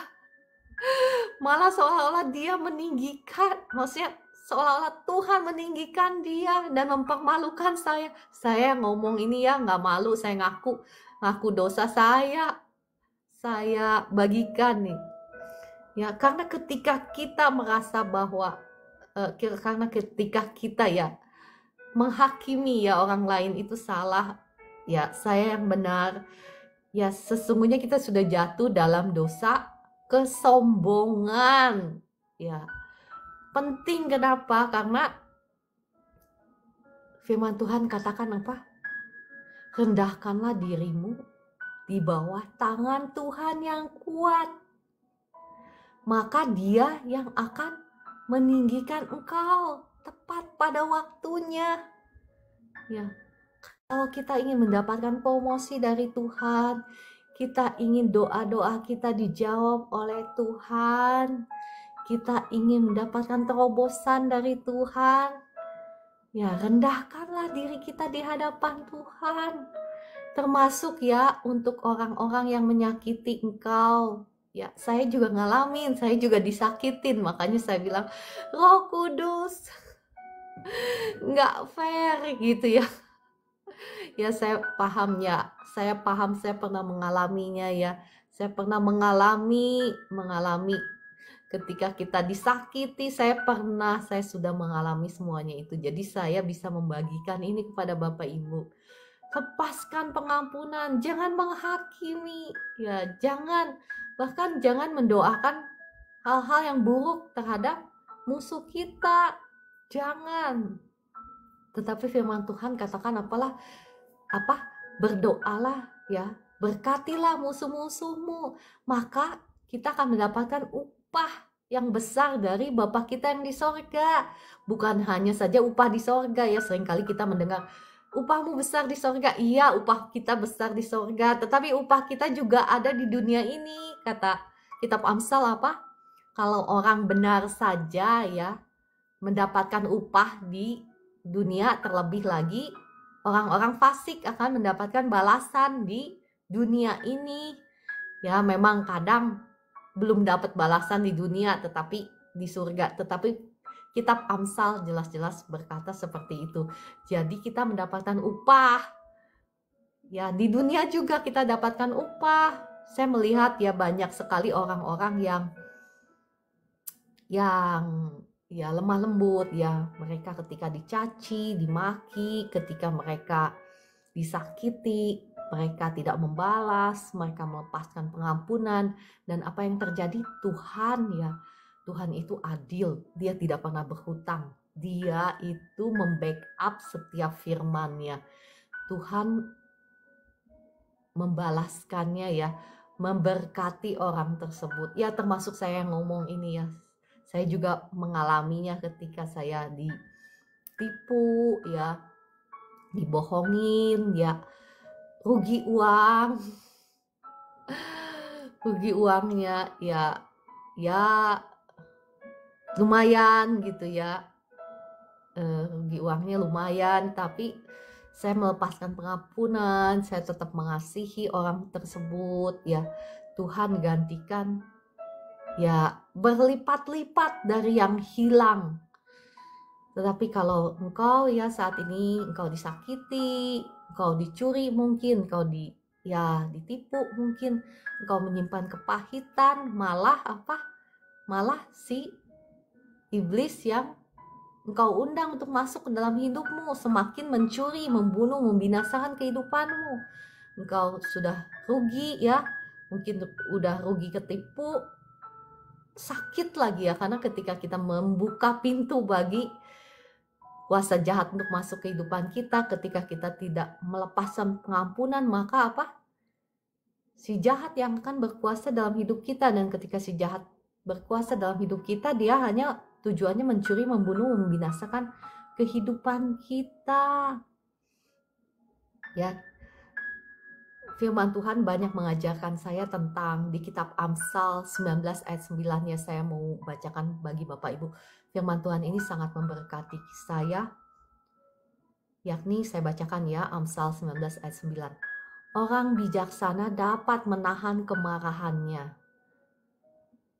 Malah seolah-olah dia meninggikan, maksudnya seolah-olah Tuhan meninggikan dia dan mempermalukan saya. Saya ngomong ini ya nggak malu, saya ngaku dosa saya bagikan nih. Ya, karena ketika kita merasa bahwa karena ketika kita ya menghakimi ya orang lain itu salah, ya saya yang benar. Ya, sesungguhnya kita sudah jatuh dalam dosa kesombongan. Ya, penting kenapa? Karena firman Tuhan katakan apa? Rendahkanlah dirimu di bawah tangan Tuhan yang kuat. Maka dia yang akan meninggikan engkau tepat pada waktunya. Ya, kalau kita ingin mendapatkan promosi dari Tuhan, kita ingin doa-doa kita dijawab oleh Tuhan, kita ingin mendapatkan terobosan dari Tuhan, ya rendahkanlah diri kita di hadapan Tuhan. Termasuk ya untuk orang-orang yang menyakiti engkau. Ya, saya juga ngalamin, saya juga disakitin, makanya saya bilang, Roh Kudus, nggak fair gitu ya. Ya, saya paham ya, saya pernah mengalaminya ya. Saya pernah mengalami ketika kita disakiti, saya sudah mengalami semuanya itu. Jadi saya bisa membagikan ini kepada Bapak Ibu. Lepaskan pengampunan, jangan menghakimi, ya bahkan jangan mendoakan hal-hal yang buruk terhadap musuh kita, jangan. Tetapi firman Tuhan katakan berdoalah ya, berkatilah musuh-musuhmu, maka kita akan mendapatkan upah yang besar dari Bapa kita yang di sorga. Bukan hanya saja upah di sorga ya, seringkali kita mendengar upahmu besar di sorga. Iya, upah kita besar di sorga, tetapi upah kita juga ada di dunia ini. Kata kitab Amsal kalau orang benar saja ya mendapatkan upah di dunia, terlebih lagi orang-orang fasik akan mendapatkan balasan di dunia ini. Ya, memang kadang belum dapat balasan di dunia tetapi di surga, tetapi kitab Amsal jelas-jelas berkata seperti itu. Jadi kita mendapatkan upah. Ya, di dunia juga kita dapatkan upah. Saya melihat ya banyak sekali orang-orang yang ya lemah lembut ya. Mereka ketika dicaci, dimaki, ketika mereka disakiti, mereka tidak membalas, mereka melepaskan pengampunan. Dan apa yang terjadi? Tuhan itu adil, dia tidak pernah berhutang, dia itu membackup setiap firman-Nya. Tuhan membalaskannya ya, memberkati orang tersebut. Ya, termasuk saya yang ngomong ini ya, saya juga mengalaminya ketika saya ditipu ya, dibohongin ya, rugi uangnya ya lumayan gitu ya, rugi uangnya lumayan, tapi saya melepaskan pengampunan, saya tetap mengasihi orang tersebut ya. Tuhan gantikan ya berlipat-lipat dari yang hilang. Tetapi kalau engkau ya saat ini engkau disakiti, engkau dicuri mungkin, engkau ditipu mungkin, engkau menyimpan kepahitan, malah si iblis yang engkau undang untuk masuk ke dalam hidupmu semakin mencuri, membunuh, membinasakan kehidupanmu. engkau sudah rugi ya, mungkin udah rugi ketipu, sakit lagi ya, karena ketika kita membuka pintu bagi kuasa jahat untuk masuk ke kehidupan kita, ketika kita tidak melepaskan pengampunan, maka apa? Si jahat yang akan berkuasa dalam hidup kita. Dan ketika si jahat berkuasa dalam hidup kita, dia hanya tujuannya mencuri, membunuh, membinasakan kehidupan kita. Ya, firman Tuhan banyak mengajarkan saya tentang di kitab Amsal 19 ayat 9 ya, saya mau bacakan bagi Bapak Ibu. Firman Tuhan ini sangat memberkati saya. Yakni saya bacakan ya, Amsal 19 ayat 9. Orang bijaksana dapat menahan kemarahannya.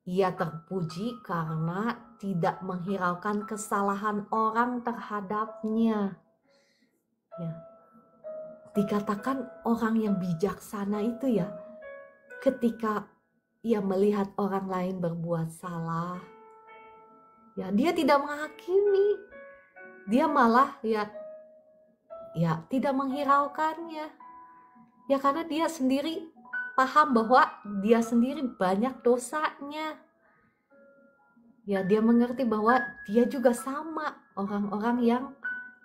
Ia terpuji karena tidak menghiraukan kesalahan orang terhadapnya. Ya. Dikatakan orang yang bijaksana itu ya, ketika ia melihat orang lain berbuat salah, ya dia tidak menghakimi, dia malah ya tidak menghiraukannya. Ya karena dia sendiri paham bahwa dia sendiri banyak dosanya. Ya dia mengerti bahwa dia juga sama orang-orang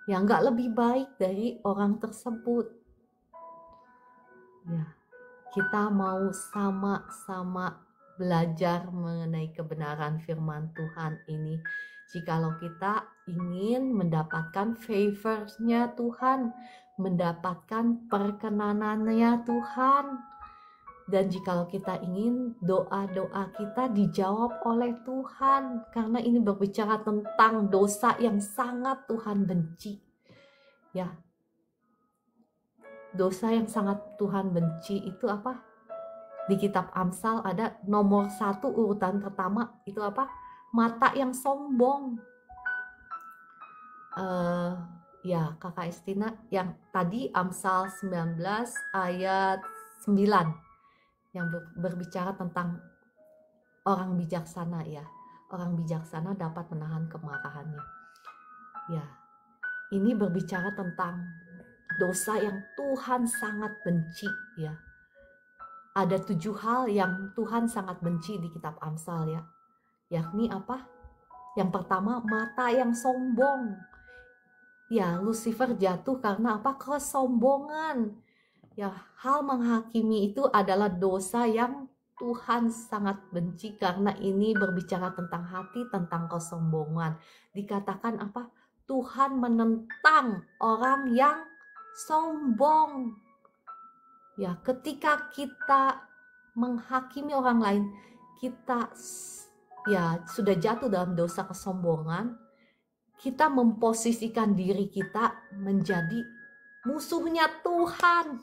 yang gak lebih baik dari orang tersebut. Ya, kita mau sama-sama belajar mengenai kebenaran firman Tuhan ini. Jikalau kita ingin mendapatkan favor-nya Tuhan, mendapatkan perkenanannya Tuhan, dan jikalau kita ingin doa-doa kita dijawab oleh Tuhan, karena ini berbicara tentang dosa yang sangat Tuhan benci. Ya, dosa yang sangat Tuhan benci itu apa? Di kitab Amsal ada nomor 1 urutan pertama itu apa? Mata yang sombong. Ya Kakak Estina, yang tadi Amsal 19 ayat 9 yang berbicara tentang orang bijaksana ya. Orang bijaksana dapat menahan kemarahannya. Ya, ini berbicara tentang dosa yang Tuhan sangat benci ya. Ada 7 hal yang Tuhan sangat benci di kitab Amsal ya. Yakni apa? Yang pertama, mata yang sombong. Ya, Lucifer jatuh karena apa? Kesombongan. Ya, hal menghakimi itu adalah dosa yang Tuhan sangat benci, karena ini berbicara tentang hati, tentang kesombongan. Dikatakan apa? Tuhan menentang orang yang sombong. Ya, ketika kita menghakimi orang lain, kita ya sudah jatuh dalam dosa kesombongan. Kita memposisikan diri kita menjadi musuhnya Tuhan.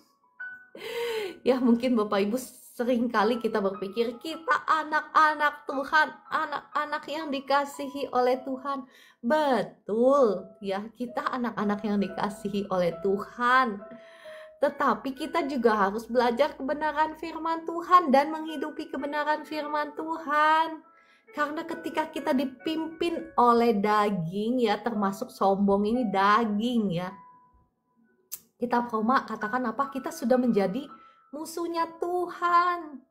Ya mungkin Bapak Ibu seringkali kita berpikir kita anak-anak Tuhan, anak-anak yang dikasihi oleh Tuhan. Betul ya, kita anak-anak yang dikasihi oleh Tuhan. Tetapi kita juga harus belajar kebenaran firman Tuhan dan menghidupi kebenaran firman Tuhan. Karena ketika kita dipimpin oleh daging ya, termasuk sombong ini daging ya. Kitab Roma katakan apa? Kita sudah menjadi musuhnya Tuhan.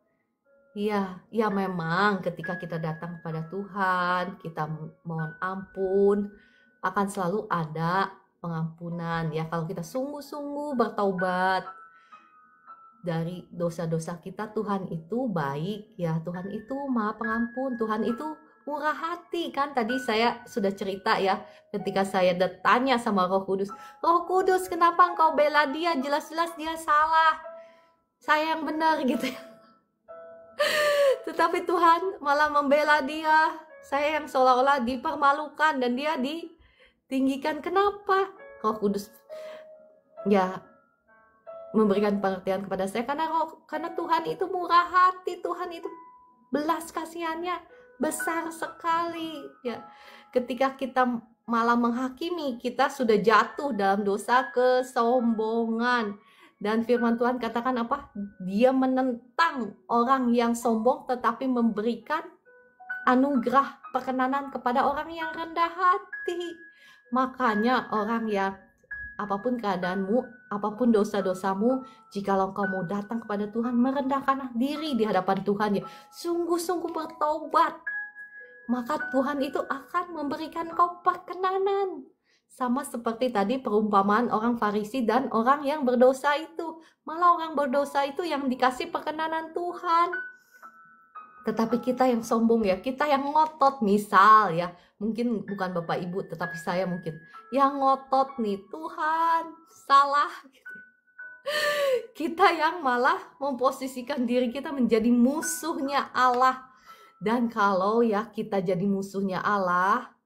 Ya memang ketika kita datang kepada Tuhan, kita mohon ampun, akan selalu ada pengampunan ya. Kalau kita sungguh-sungguh bertaubat dari dosa-dosa kita, Tuhan itu baik ya, Tuhan itu Maha Pengampun, Tuhan itu murah hati kan. Tadi saya sudah cerita ya, ketika saya tanya sama Roh Kudus, Roh Kudus kenapa engkau bela dia, jelas-jelas dia salah, saya yang benar gitu ya. Tetapi Tuhan malah membela dia, saya yang seolah-olah dipermalukan dan dia ditinggikan. Kenapa? Roh Kudus ya memberikan pengertian kepada saya, karena Tuhan itu murah hati, Tuhan itu belas kasihannya besar sekali ya. Ketika kita malah menghakimi, kita sudah jatuh dalam dosa kesombongan. Dan firman Tuhan katakan apa? Dia menentang orang yang sombong tetapi memberikan anugerah perkenanan kepada orang yang rendah hati. Makanya orang yang apapun keadaanmu, apapun dosa-dosamu, jikalau engkau mau datang kepada Tuhan, merendahkan diri di hadapan Tuhan ya, sungguh-sungguh bertobat, maka Tuhan itu akan memberikan kau perkenanan. Sama seperti tadi perumpamaan orang Farisi dan orang yang berdosa itu. Malah orang berdosa itu yang dikasih perkenanan Tuhan. Tetapi kita yang sombong ya, kita yang ngotot, misal ya, mungkin bukan Bapak Ibu, tetapi saya mungkin yang ngotot nih, Tuhan salah. Kita yang malah memposisikan diri kita menjadi musuhnya Allah. Dan kalau ya kita jadi musuhnya Allah,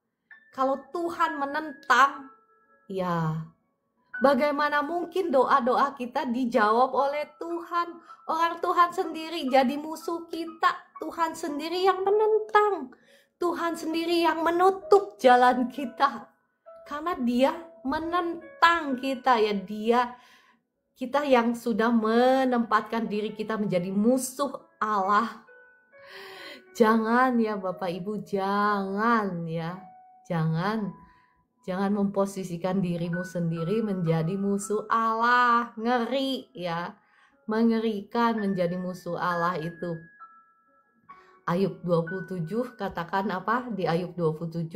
kalau Tuhan menentang, ya bagaimana mungkin doa-doa kita dijawab oleh Tuhan? Orang Tuhan sendiri jadi musuh kita. Tuhan sendiri yang menentang. Tuhan sendiri yang menutup jalan kita. Karena dia menentang kita ya. Kita yang sudah menempatkan diri kita menjadi musuh Allah. Jangan ya Bapak Ibu, jangan ya. Jangan memposisikan dirimu sendiri menjadi musuh Allah. Ngeri ya. Mengerikan menjadi musuh Allah itu. Ayub 27 katakan apa? Di Ayub 27,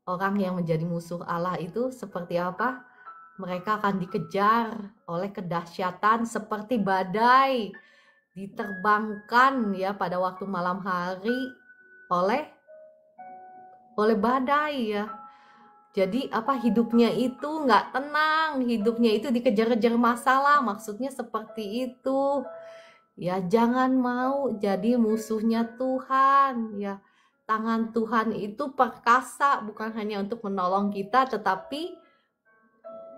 orang yang menjadi musuh Allah itu seperti apa? Mereka akan dikejar oleh kedahsyatan seperti badai. Diterbangkan ya pada waktu malam hari oleh badai ya. Jadi apa, hidupnya itu nggak tenang, hidupnya itu dikejar-kejar masalah, maksudnya seperti itu. Ya jangan mau jadi musuhnya Tuhan ya. Tangan Tuhan itu perkasa, bukan hanya untuk menolong kita, tetapi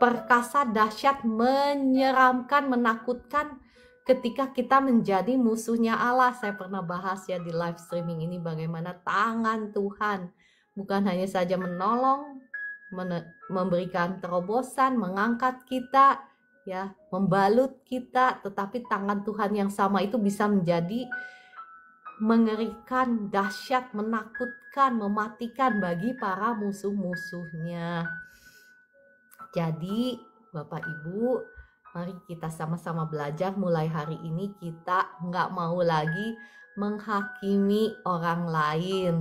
perkasa, dahsyat, menyeramkan, menakutkan ketika kita menjadi musuhnya Allah. Saya pernah bahas ya di live streaming ini bagaimana tangan Tuhan bukan hanya saja menolong, memberikan terobosan, mengangkat kita ya, membalut kita, tetapi tangan Tuhan yang sama itu bisa menjadi mengerikan, dahsyat, menakutkan, mematikan bagi para musuh-musuhnya. Jadi Bapak Ibu, mari kita sama-sama belajar mulai hari ini, kita nggak mau lagi menghakimi orang lain.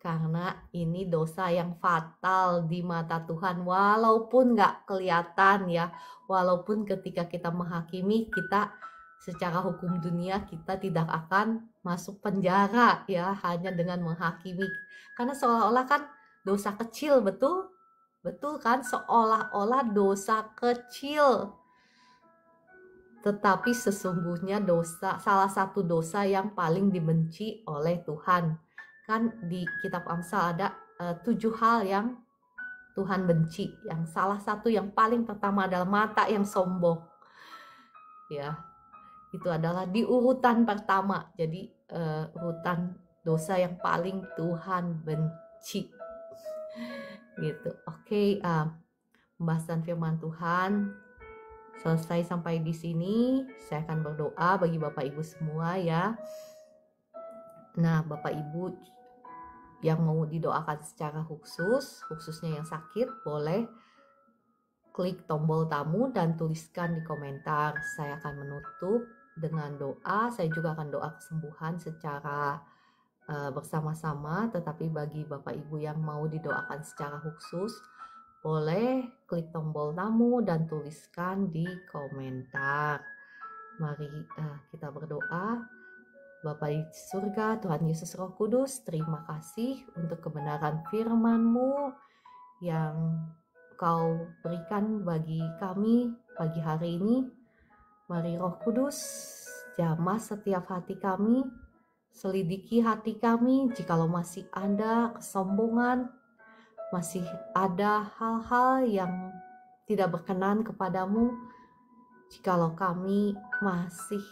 Karena ini dosa yang fatal di mata Tuhan, walaupun nggak kelihatan ya, walaupun ketika kita menghakimi, kita secara hukum dunia kita tidak akan masuk penjara ya, hanya dengan menghakimi. Karena seolah-olah kan dosa kecil, betul? Betul kan? Seolah-olah dosa kecil. Tetapi sesungguhnya salah satu dosa yang paling dibenci oleh Tuhan. Kan di kitab Amsal ada 7 hal yang Tuhan benci. Yang salah satu yang paling pertama adalah mata yang sombong. Ya, itu adalah di urutan pertama. Jadi urutan dosa yang paling Tuhan benci. Gitu. Oke, pembahasan firman Tuhan selesai sampai di sini. Saya akan berdoa bagi Bapak Ibu semua ya. Nah, Bapak Ibu yang mau didoakan secara khususnya yang sakit, boleh klik tombol tamu dan tuliskan di komentar. Saya akan menutup dengan doa. Saya juga akan doa kesembuhan secara bersama-sama. Tetapi bagi Bapak Ibu yang mau didoakan secara khusus, boleh klik tombol tamu dan tuliskan di komentar. Mari kita berdoa. Bapa di surga, Tuhan Yesus Roh Kudus, terima kasih untuk kebenaran firman-Mu yang Kau berikan bagi kami pagi hari ini. Mari Roh Kudus, jamah setiap hati kami, selidiki hati kami jikalau masih ada kesombongan, masih ada hal-hal yang tidak berkenan kepadamu, jikalau kami masih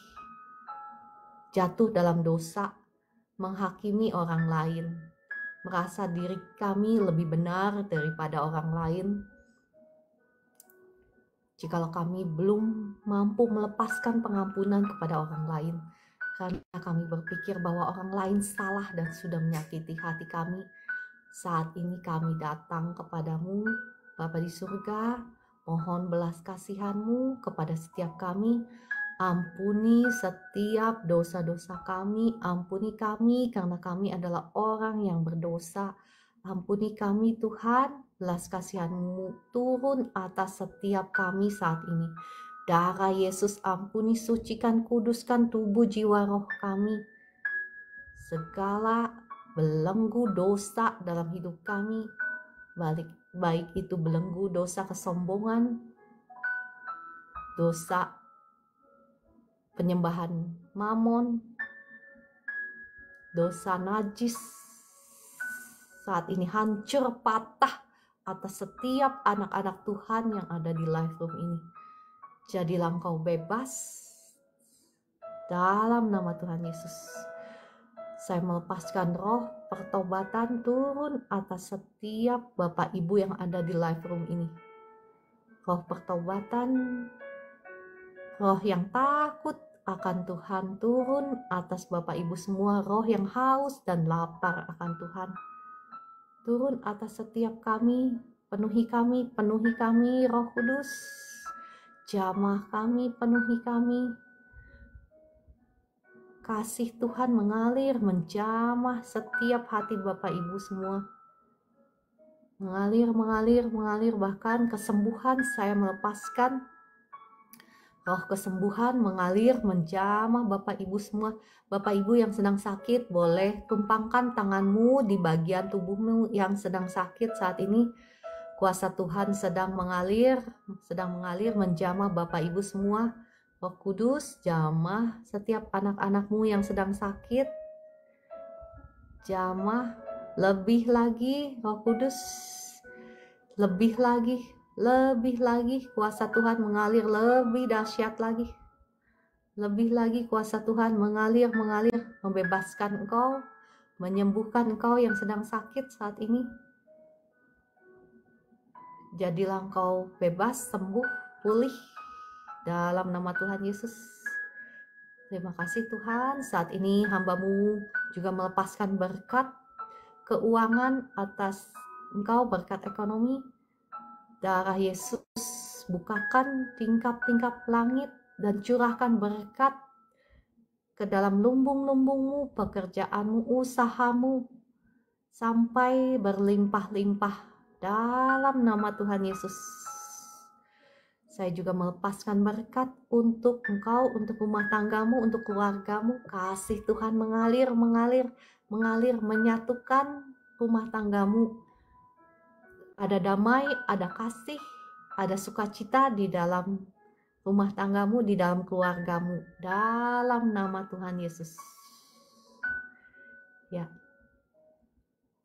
jatuh dalam dosa, menghakimi orang lain, merasa diri kami lebih benar daripada orang lain. Jikalau kami belum mampu melepaskan pengampunan kepada orang lain, karena kami berpikir bahwa orang lain salah dan sudah menyakiti hati kami, saat ini kami datang kepadamu, Bapa di surga, Mohon belas kasihan-Mu kepada setiap kami. Ampuni setiap dosa-dosa kami. Ampuni kami karena kami adalah orang yang berdosa. Ampuni kami Tuhan, belas kasihan-Mu turun atas setiap kami saat ini. Darah Yesus ampuni, sucikan, kuduskan tubuh, jiwa, roh kami. Segala belenggu dosa dalam hidup kami, baik itu belenggu dosa kesombongan, dosa penyembahan mamon, dosa najis, saat ini hancur patah atas setiap anak-anak Tuhan yang ada di live room ini. Jadilah engkau bebas dalam nama Tuhan Yesus. Saya melepaskan roh pertobatan turun atas setiap Bapak Ibu yang ada di live room ini. Roh pertobatan, roh yang takut akan Tuhan turun atas Bapak Ibu semua. Roh yang haus dan lapar akan Tuhan turun atas setiap kami. Penuhi kami Roh Kudus. Jamah kami, penuhi kami. Kasih Tuhan mengalir, menjamah setiap hati Bapak Ibu semua. Mengalir, bahkan kesembuhan saya melepaskan. Roh kesembuhan mengalir, menjamah Bapak Ibu semua. Bapak Ibu yang sedang sakit, boleh tumpangkan tanganmu di bagian tubuhmu yang sedang sakit saat ini. Kuasa Tuhan sedang mengalir, menjamah Bapak Ibu semua. Roh Kudus, jamah setiap anak-anakmu yang sedang sakit. Jamah lebih lagi, Roh Kudus. Lebih lagi kuasa Tuhan mengalir lebih dahsyat lagi. Lebih lagi kuasa Tuhan mengalir, membebaskan engkau, menyembuhkan engkau yang sedang sakit saat ini. Jadilah engkau bebas, sembuh, pulih dalam nama Tuhan Yesus. Terima kasih Tuhan, saat ini hamba-Mu juga melepaskan berkat keuangan atas engkau, berkat ekonomi. Darah Yesus bukakan tingkap-tingkap langit dan curahkan berkat ke dalam lumbung-lumbungmu, pekerjaanmu, usahamu, sampai berlimpah-limpah dalam nama Tuhan Yesus. Saya juga melepaskan berkat untuk engkau, untuk rumah tanggamu, untuk keluargamu. Kasih Tuhan mengalir, menyatukan rumah tanggamu. Ada damai, ada kasih, ada sukacita di dalam rumah tanggamu, di dalam keluargamu. Dalam nama Tuhan Yesus. Ya.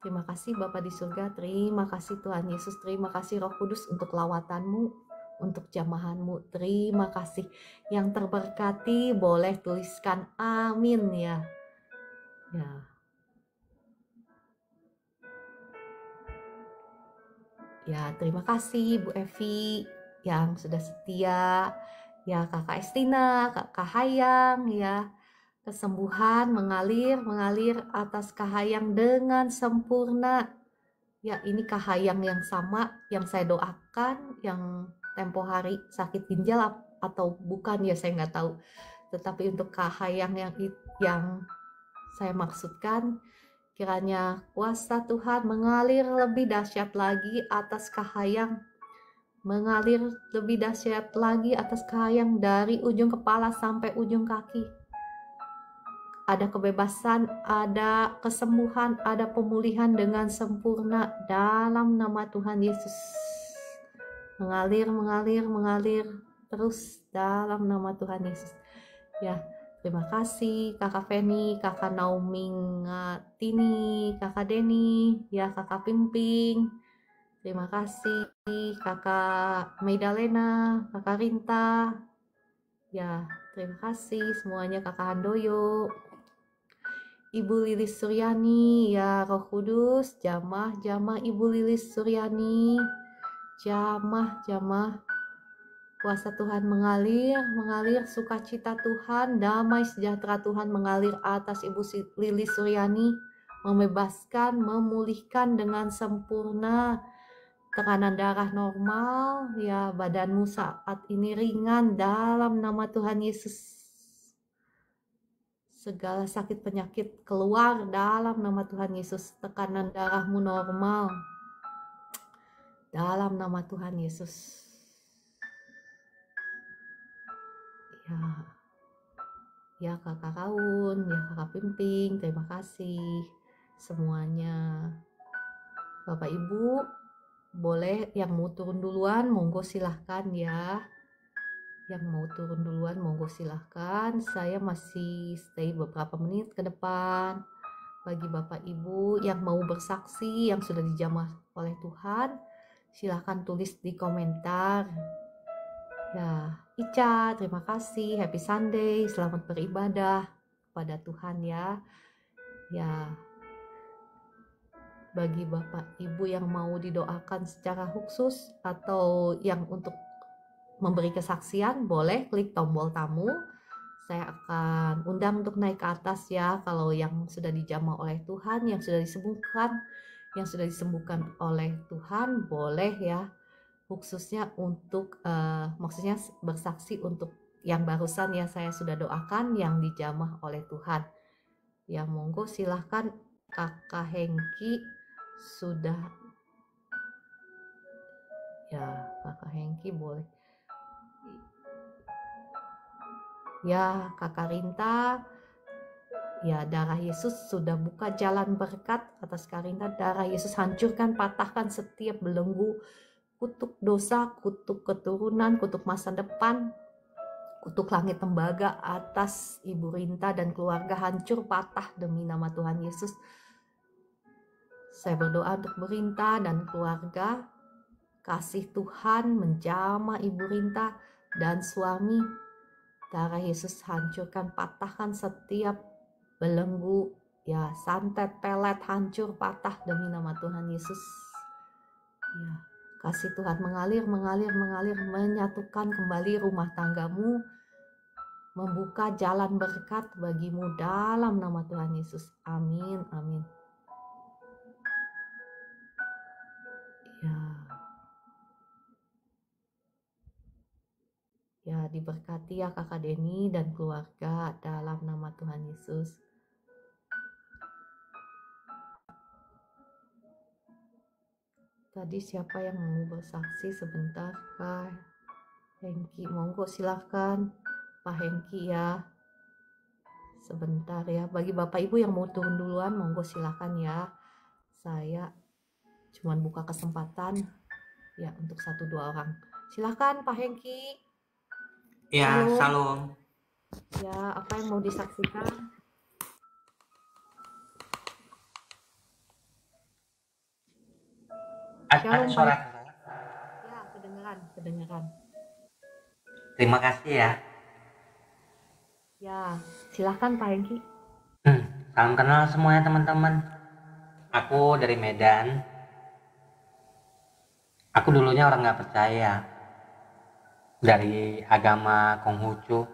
Terima kasih Bapa di surga, terima kasih Tuhan Yesus, terima kasih Roh Kudus untuk lawatanmu, untuk jamahanmu, terima kasih. Yang terberkati boleh tuliskan amin ya. Ya, terima kasih Bu Evi yang sudah setia. Ya, Kakak Estina, Kakak Hayang ya. Kesembuhan mengalir atas Kahayang dengan sempurna. Ya, ini Kahayang yang sama yang saya doakan, yang tempo hari sakit ginjal atau bukan ya, saya nggak tahu. Tetapi untuk Kahayang yang saya maksudkan, kiranya kuasa Tuhan mengalir lebih dahsyat lagi atas Kahayang. Mengalir lebih dahsyat lagi atas Kahayang dari ujung kepala sampai ujung kaki. Ada kebebasan, ada kesembuhan, ada pemulihan dengan sempurna dalam nama Tuhan Yesus. Mengalir terus dalam nama Tuhan Yesus. Ya, terima kasih Kakak Feni, Kakak Nauming Tini, Kakak Deni, ya Kakak Pimping. Terima kasih Kakak Maidalena, Kakak Rinta. Ya, terima kasih semuanya Kakak Handoyo. Ibu Lilis Suryani, ya Roh Kudus, jamah Ibu Lilis Suryani, jamah, kuasa Tuhan mengalir, sukacita Tuhan, damai sejahtera Tuhan mengalir atas Ibu Lilis Suryani, membebaskan, memulihkan dengan sempurna tekanan darah normal, ya badanmu saat ini ringan dalam nama Tuhan Yesus. Segala sakit penyakit keluar dalam nama Tuhan Yesus. Tekanan darahmu normal dalam nama Tuhan Yesus. Ya kakak Kaun, ya kakak Pimping, terima kasih semuanya. Bapak Ibu, boleh yang mau turun duluan, monggo silahkan ya. Yang mau turun duluan, monggo silahkan. Saya masih stay beberapa menit ke depan. Bagi Bapak Ibu yang mau bersaksi, yang sudah dijamah oleh Tuhan, silahkan tulis di komentar. Ya, Ica, terima kasih. Happy Sunday, selamat beribadah kepada Tuhan ya. Ya, bagi Bapak Ibu yang mau didoakan secara khusus atau yang untuk memberi kesaksian, boleh klik tombol tamu. Saya akan undang untuk naik ke atas ya. Kalau yang sudah dijamah oleh Tuhan, yang sudah disembuhkan oleh Tuhan, boleh ya. Khususnya untuk maksudnya bersaksi untuk yang barusan ya saya sudah doakan yang dijamah oleh Tuhan. Ya monggo silahkan Kakak Hengki sudah ya, Kakak Hengki boleh. Ya, Kakak Rinta, ya darah Yesus sudah buka jalan berkat atas Karinta. Darah Yesus hancurkan, patahkan setiap belenggu, kutuk dosa, kutuk keturunan, kutuk masa depan, kutuk langit tembaga atas Ibu Rinta dan keluarga hancur patah demi nama Tuhan Yesus. Saya berdoa untuk Ibu Rinta dan keluarga. Kasih Tuhan menjamah Ibu Rinta dan suami. Darah Yesus hancurkan, patahkan setiap belenggu, ya santet, pelet, hancur, patah demi nama Tuhan Yesus. Ya, kasih Tuhan mengalir, menyatukan kembali rumah tanggamu, membuka jalan berkat bagimu dalam nama Tuhan Yesus. Amin, amin. Ya, diberkati ya Kakak Deni dan keluarga dalam nama Tuhan Yesus. Tadi siapa yang mau bersaksi sebentar, Kak Hengki? Monggo silahkan Pak Hengki ya. Sebentar ya. Bagi Bapak Ibu yang mau turun duluan, monggo silahkan ya. Saya cuman buka kesempatan ya untuk 1-2 orang. Silahkan Pak Hengki. Ya, salam. Ya, apa yang mau disaksikan? Ada suara. Ya, kedengeran. Terima kasih ya. Ya, silahkan Pak Hengki. Salam kenal semuanya teman-teman. Aku dari Medan. Aku dulunya orang nggak percaya dari agama Konghucu.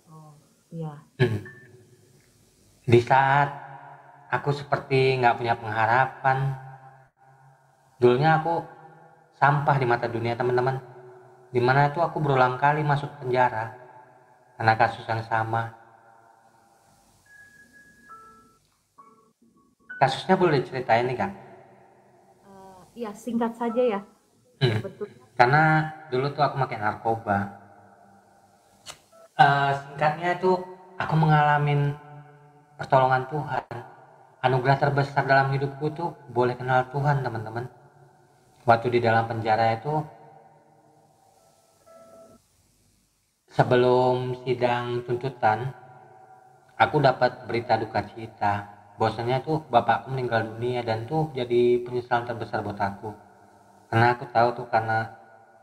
Oh, iya. Di saat aku seperti nggak punya pengharapan, dulunya aku sampah di mata dunia teman-teman. Dimana itu aku berulang kali masuk penjara karena kasus yang sama. Kasusnya boleh diceritain nih Kak? Iya, singkat saja ya. Betul. Karena dulu tuh aku pakai narkoba. Singkatnya itu aku mengalami pertolongan Tuhan. Anugerah terbesar dalam hidupku tuh boleh kenal Tuhan teman-teman. Waktu di dalam penjara itu, sebelum sidang tuntutan, aku dapat berita duka cita. Bahwasanya tuh bapakku meninggal dunia dan tuh jadi penyesalan terbesar buat aku. Karena aku tahu tuh karena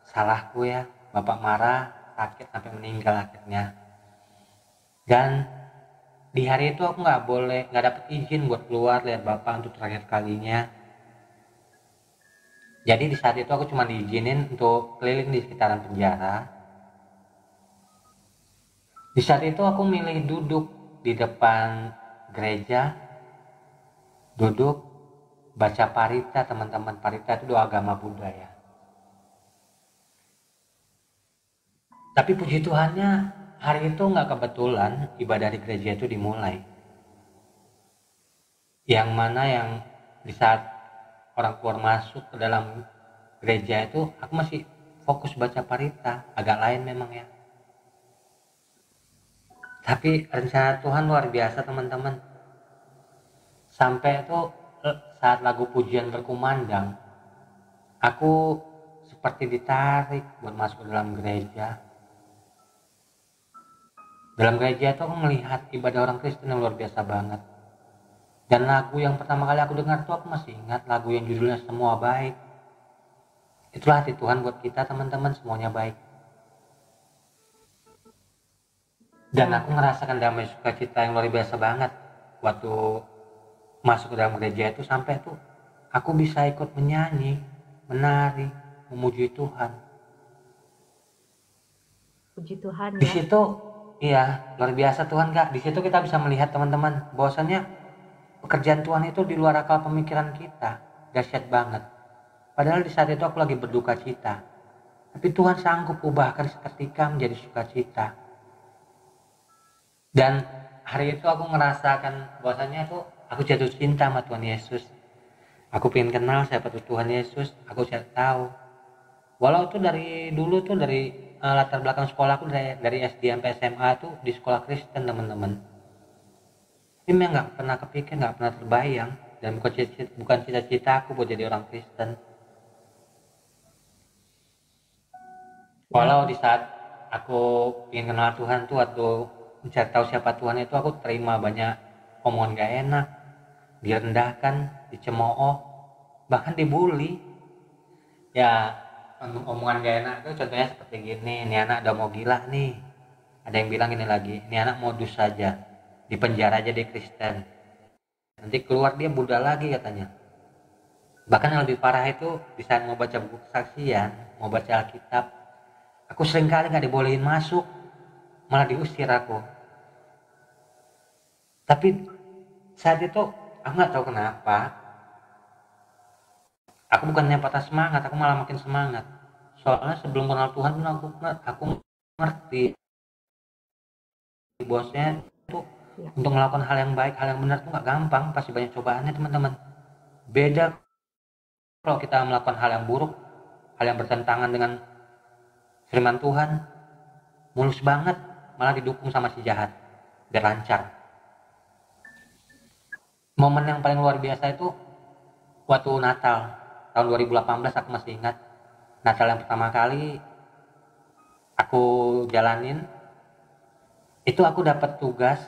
salahku ya, bapak marah, sakit sampai meninggal akhirnya. Dan di hari itu aku nggak dapet izin buat keluar lihat bapak untuk terakhir kalinya. Jadi di saat itu aku cuma diizinin untuk keliling di sekitaran penjara. Di saat itu aku milih duduk di depan gereja, duduk baca parita teman-teman. Parita itu doa agama Buddha ya. Tapi puji Tuhannya hari itu nggak kebetulan ibadah di gereja itu dimulai. Yang mana yang di saat orang keluar masuk ke dalam gereja itu aku masih fokus baca parita. Agak lain memang ya. Tapi rencana Tuhan luar biasa teman-teman. Sampai itu saat lagu pujian berkumandang, aku seperti ditarik buat masuk ke dalam gereja. Dalam gereja itu aku melihat ibadah orang Kristen yang luar biasa banget. Dan lagu yang pertama kali aku dengar tuh aku masih ingat, lagu yang judulnya Semua Baik. Itulah hati Tuhan buat kita teman-teman, semuanya baik. Dan aku merasakan damai sukacita yang luar biasa banget waktu masuk ke dalam gereja itu, sampai tuh aku bisa ikut menyanyi, menari, memuji Tuhan. Puji Tuhan Di ya. situ iya luar biasa Tuhan Kak. Di situ kita bisa melihat teman-teman bahwasannya pekerjaan Tuhan itu di luar akal pemikiran kita. Dahsyat banget. Padahal di saat itu aku lagi berduka cita. Tapi Tuhan sanggup ubahkan seketika menjadi sukacita. Dan hari itu aku merasakan bahwasannya tuh aku jatuh cinta sama Tuhan Yesus. Aku pengen kenal siapa tuh Tuhan Yesus. Aku cari tahu. Walau tuh dari dulu tuh dari latar belakang sekolah aku dari SD sampai SMA tuh di sekolah Kristen teman-teman. Ini memang nggak pernah kepikir, nggak pernah terbayang, dan bukan cita-cita aku buat jadi orang Kristen. Walau di saat aku ingin kenal Tuhan tuh, waktu mencari tahu siapa Tuhan itu, aku terima banyak omongan gak enak, direndahkan, dicemooh, bahkan dibully. Ya omongan gak enak itu contohnya seperti gini, ini anak udah mau gila nih. Ada yang bilang ini lagi, ini anak modus saja, di penjara aja di Kristen, nanti keluar dia Buddha lagi katanya. Bahkan yang lebih parah itu di saat mau baca buku kesaksian, mau baca Alkitab, aku sering kali gak dibolehin masuk, malah diusir aku. Tapi saat itu aku nggak tahu kenapa, aku bukannya patah semangat, aku malah makin semangat. Soalnya sebelum kenal Tuhan pun aku ngerti bosnya tuh untuk melakukan hal yang baik, hal yang benar tuh nggak gampang, pasti banyak cobaannya teman-teman. Beda kalau kita melakukan hal yang buruk, hal yang bertentangan dengan firman Tuhan, mulus banget, malah didukung sama si jahat biar lancar. Momen yang paling luar biasa itu waktu Natal tahun 2018, aku masih ingat. Natal yang pertama kali aku jalanin itu, aku dapat tugas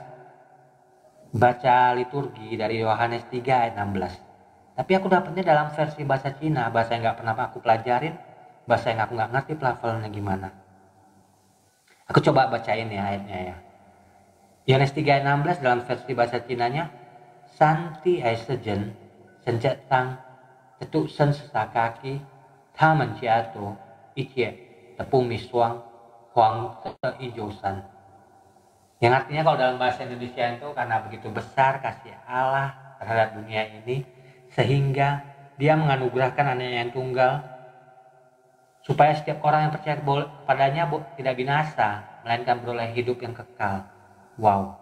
baca liturgi dari Yohanes 3 ayat 16. Tapi aku dapatnya dalam versi bahasa Cina, bahasa yang nggak pernah aku pelajarin, bahasa yang aku nggak ngerti pelafalannya gimana. Aku coba bacain ya ayatnya ya. Yohanes 3 ayat 16 dalam versi bahasa Cinanya, Santi ai sejen, senjat tang, tetuk sen sesakaki, taman ciato, ikie, tepung miswang, huang teijosan. Yang artinya kalau dalam bahasa Indonesia itu, karena begitu besar kasih Allah terhadap dunia ini, sehingga dia menganugerahkan anaknya yang tunggal, supaya setiap orang yang percaya kepadanya tidak binasa, melainkan beroleh hidup yang kekal. Wow,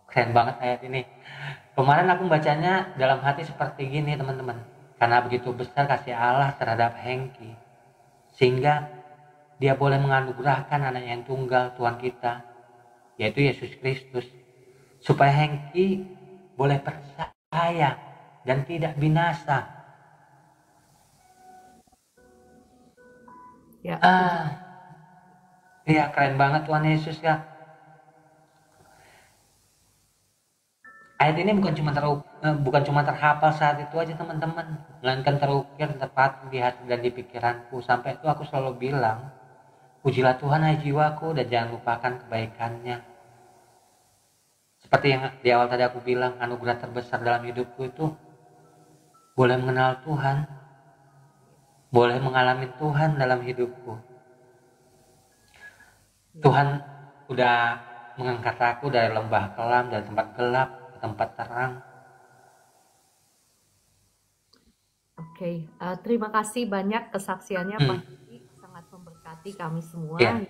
keren banget ayat ini. Kemarin aku bacanya dalam hati seperti gini teman-teman. Karena begitu besar kasih Allah terhadap Hengki, sehingga dia boleh menganugerahkan anaknya yang tunggal, Tuhan kita, yaitu Yesus Kristus, supaya Hengki boleh percaya dan tidak binasa. Ya. Iya keren banget Tuhan Yesus ya. Ayat ini bukan cuma terhafal saat itu aja teman-teman, melainkan terukir tepat di hati dan di pikiranku. Sampai itu aku selalu bilang, pujilah Tuhan hai jiwaku, dan jangan lupakan kebaikannya. Seperti yang di awal tadi aku bilang, anugerah terbesar dalam hidupku itu boleh mengenal Tuhan, boleh mengalami Tuhan dalam hidupku. Tuhan udah mengangkat aku dari lembah kelam, dari tempat gelap ke tempat terang. Oke, terima kasih banyak kesaksiannya Pak Hmm, Hengki, sangat memberkati kami semua. ya. Eh,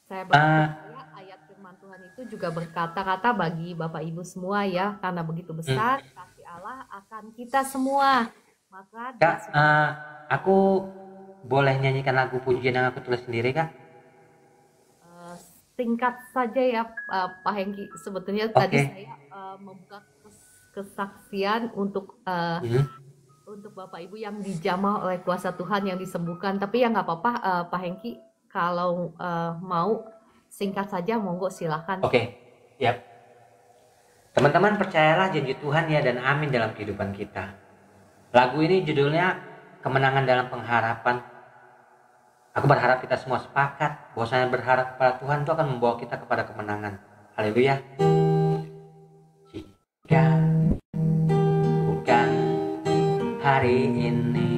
saya Ah, percaya ayat firman Tuhan itu juga berkata-kata bagi Bapak Ibu semua ya, karena begitu hmm. besar kasih Allah akan kita semua. Maka Kak, dia sudah aku boleh nyanyikan lagu pujian yang aku tulis sendiri, Kak? eh, singkat saja ya Pak Hengki. Sebetulnya tadi Oke. saya membuka kesaksian Hmm. untuk Bapak Ibu yang dijamah oleh kuasa Tuhan yang disembuhkan. Tapi ya nggak apa-apa Pak Hengki, kalau mau singkat saja monggo silakan. Oke. Yap. Teman-teman percayalah janji Tuhan ya dan amin dalam kehidupan kita. Lagu ini judulnya Kemenangan dalam Pengharapan. Aku berharap kita semua sepakat bahwasanya berharap kepada Tuhan itu akan membawa kita kepada kemenangan. Haleluya. Jika bukan hari ini,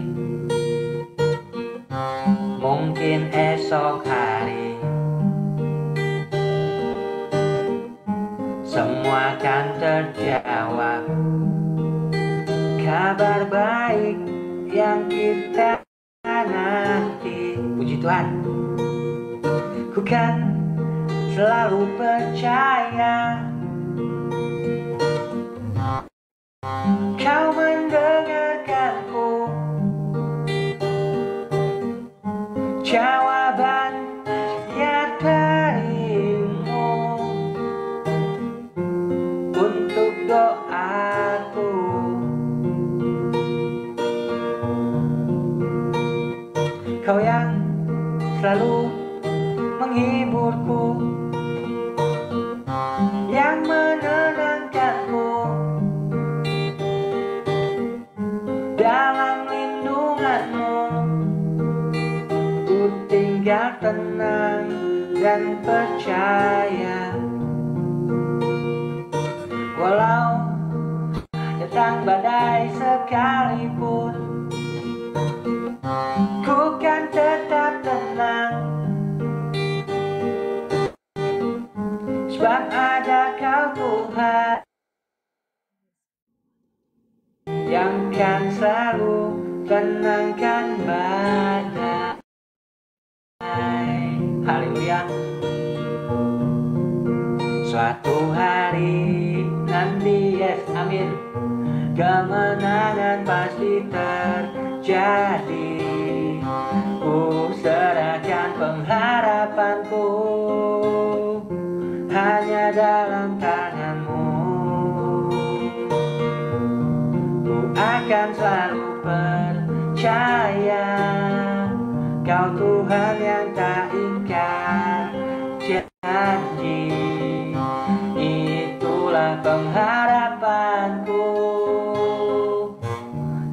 mungkin esok hari semua akan terjawab. Kabar baik yang kita nanti. Puji Tuhan. Ku kan selalu percaya Kau mendengarkanku. Jawaban ya darimu untuk doaku. Kau yang selalu menghiburku, yang menenangkanku dalam lindunganmu. Ku tinggal tenang dan percaya, walau datang badai sekalipun, ku kan tetap tenang, sebab ada Kau Tuhan yang kan selalu tenangkan badai. Haleluya. Suatu hari nanti, yes, amin, kemenangan pasti terjadi. Ku serahkan pengharapanku hanya dalam tangan-Mu. Ku akan selalu percaya Kau Tuhan yang tak ingkar janji. Itulah pengharapanku,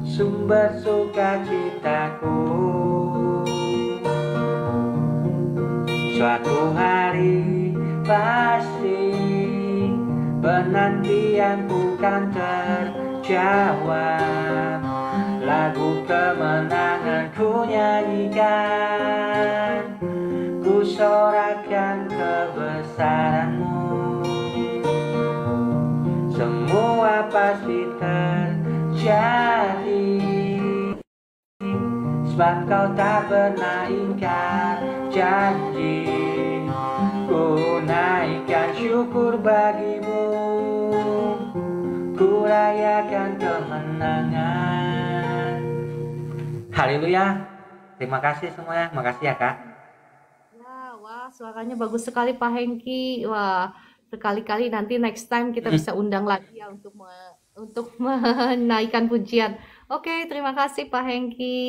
sumber sukacitaku. Suatu hari pasti penantianku kan terjawab. Lagu kemenangan ku nyanyikan, ku sorakan kebesaran-Mu. Semua pasti terjadi, sebab Kau tak pernah ingkar janji. Ku naikkan syukur bagi-Mu, ku rayakan kemenangan. Haleluya. Terima kasih semuanya. Makasih ya, Kak. Ya, wah, suaranya bagus sekali Pak Hengki. Wah, sekali-kali nanti next time kita bisa undang lagi ya untuk untuk menaikkan pujian. Oke, terima kasih Pak Hengki.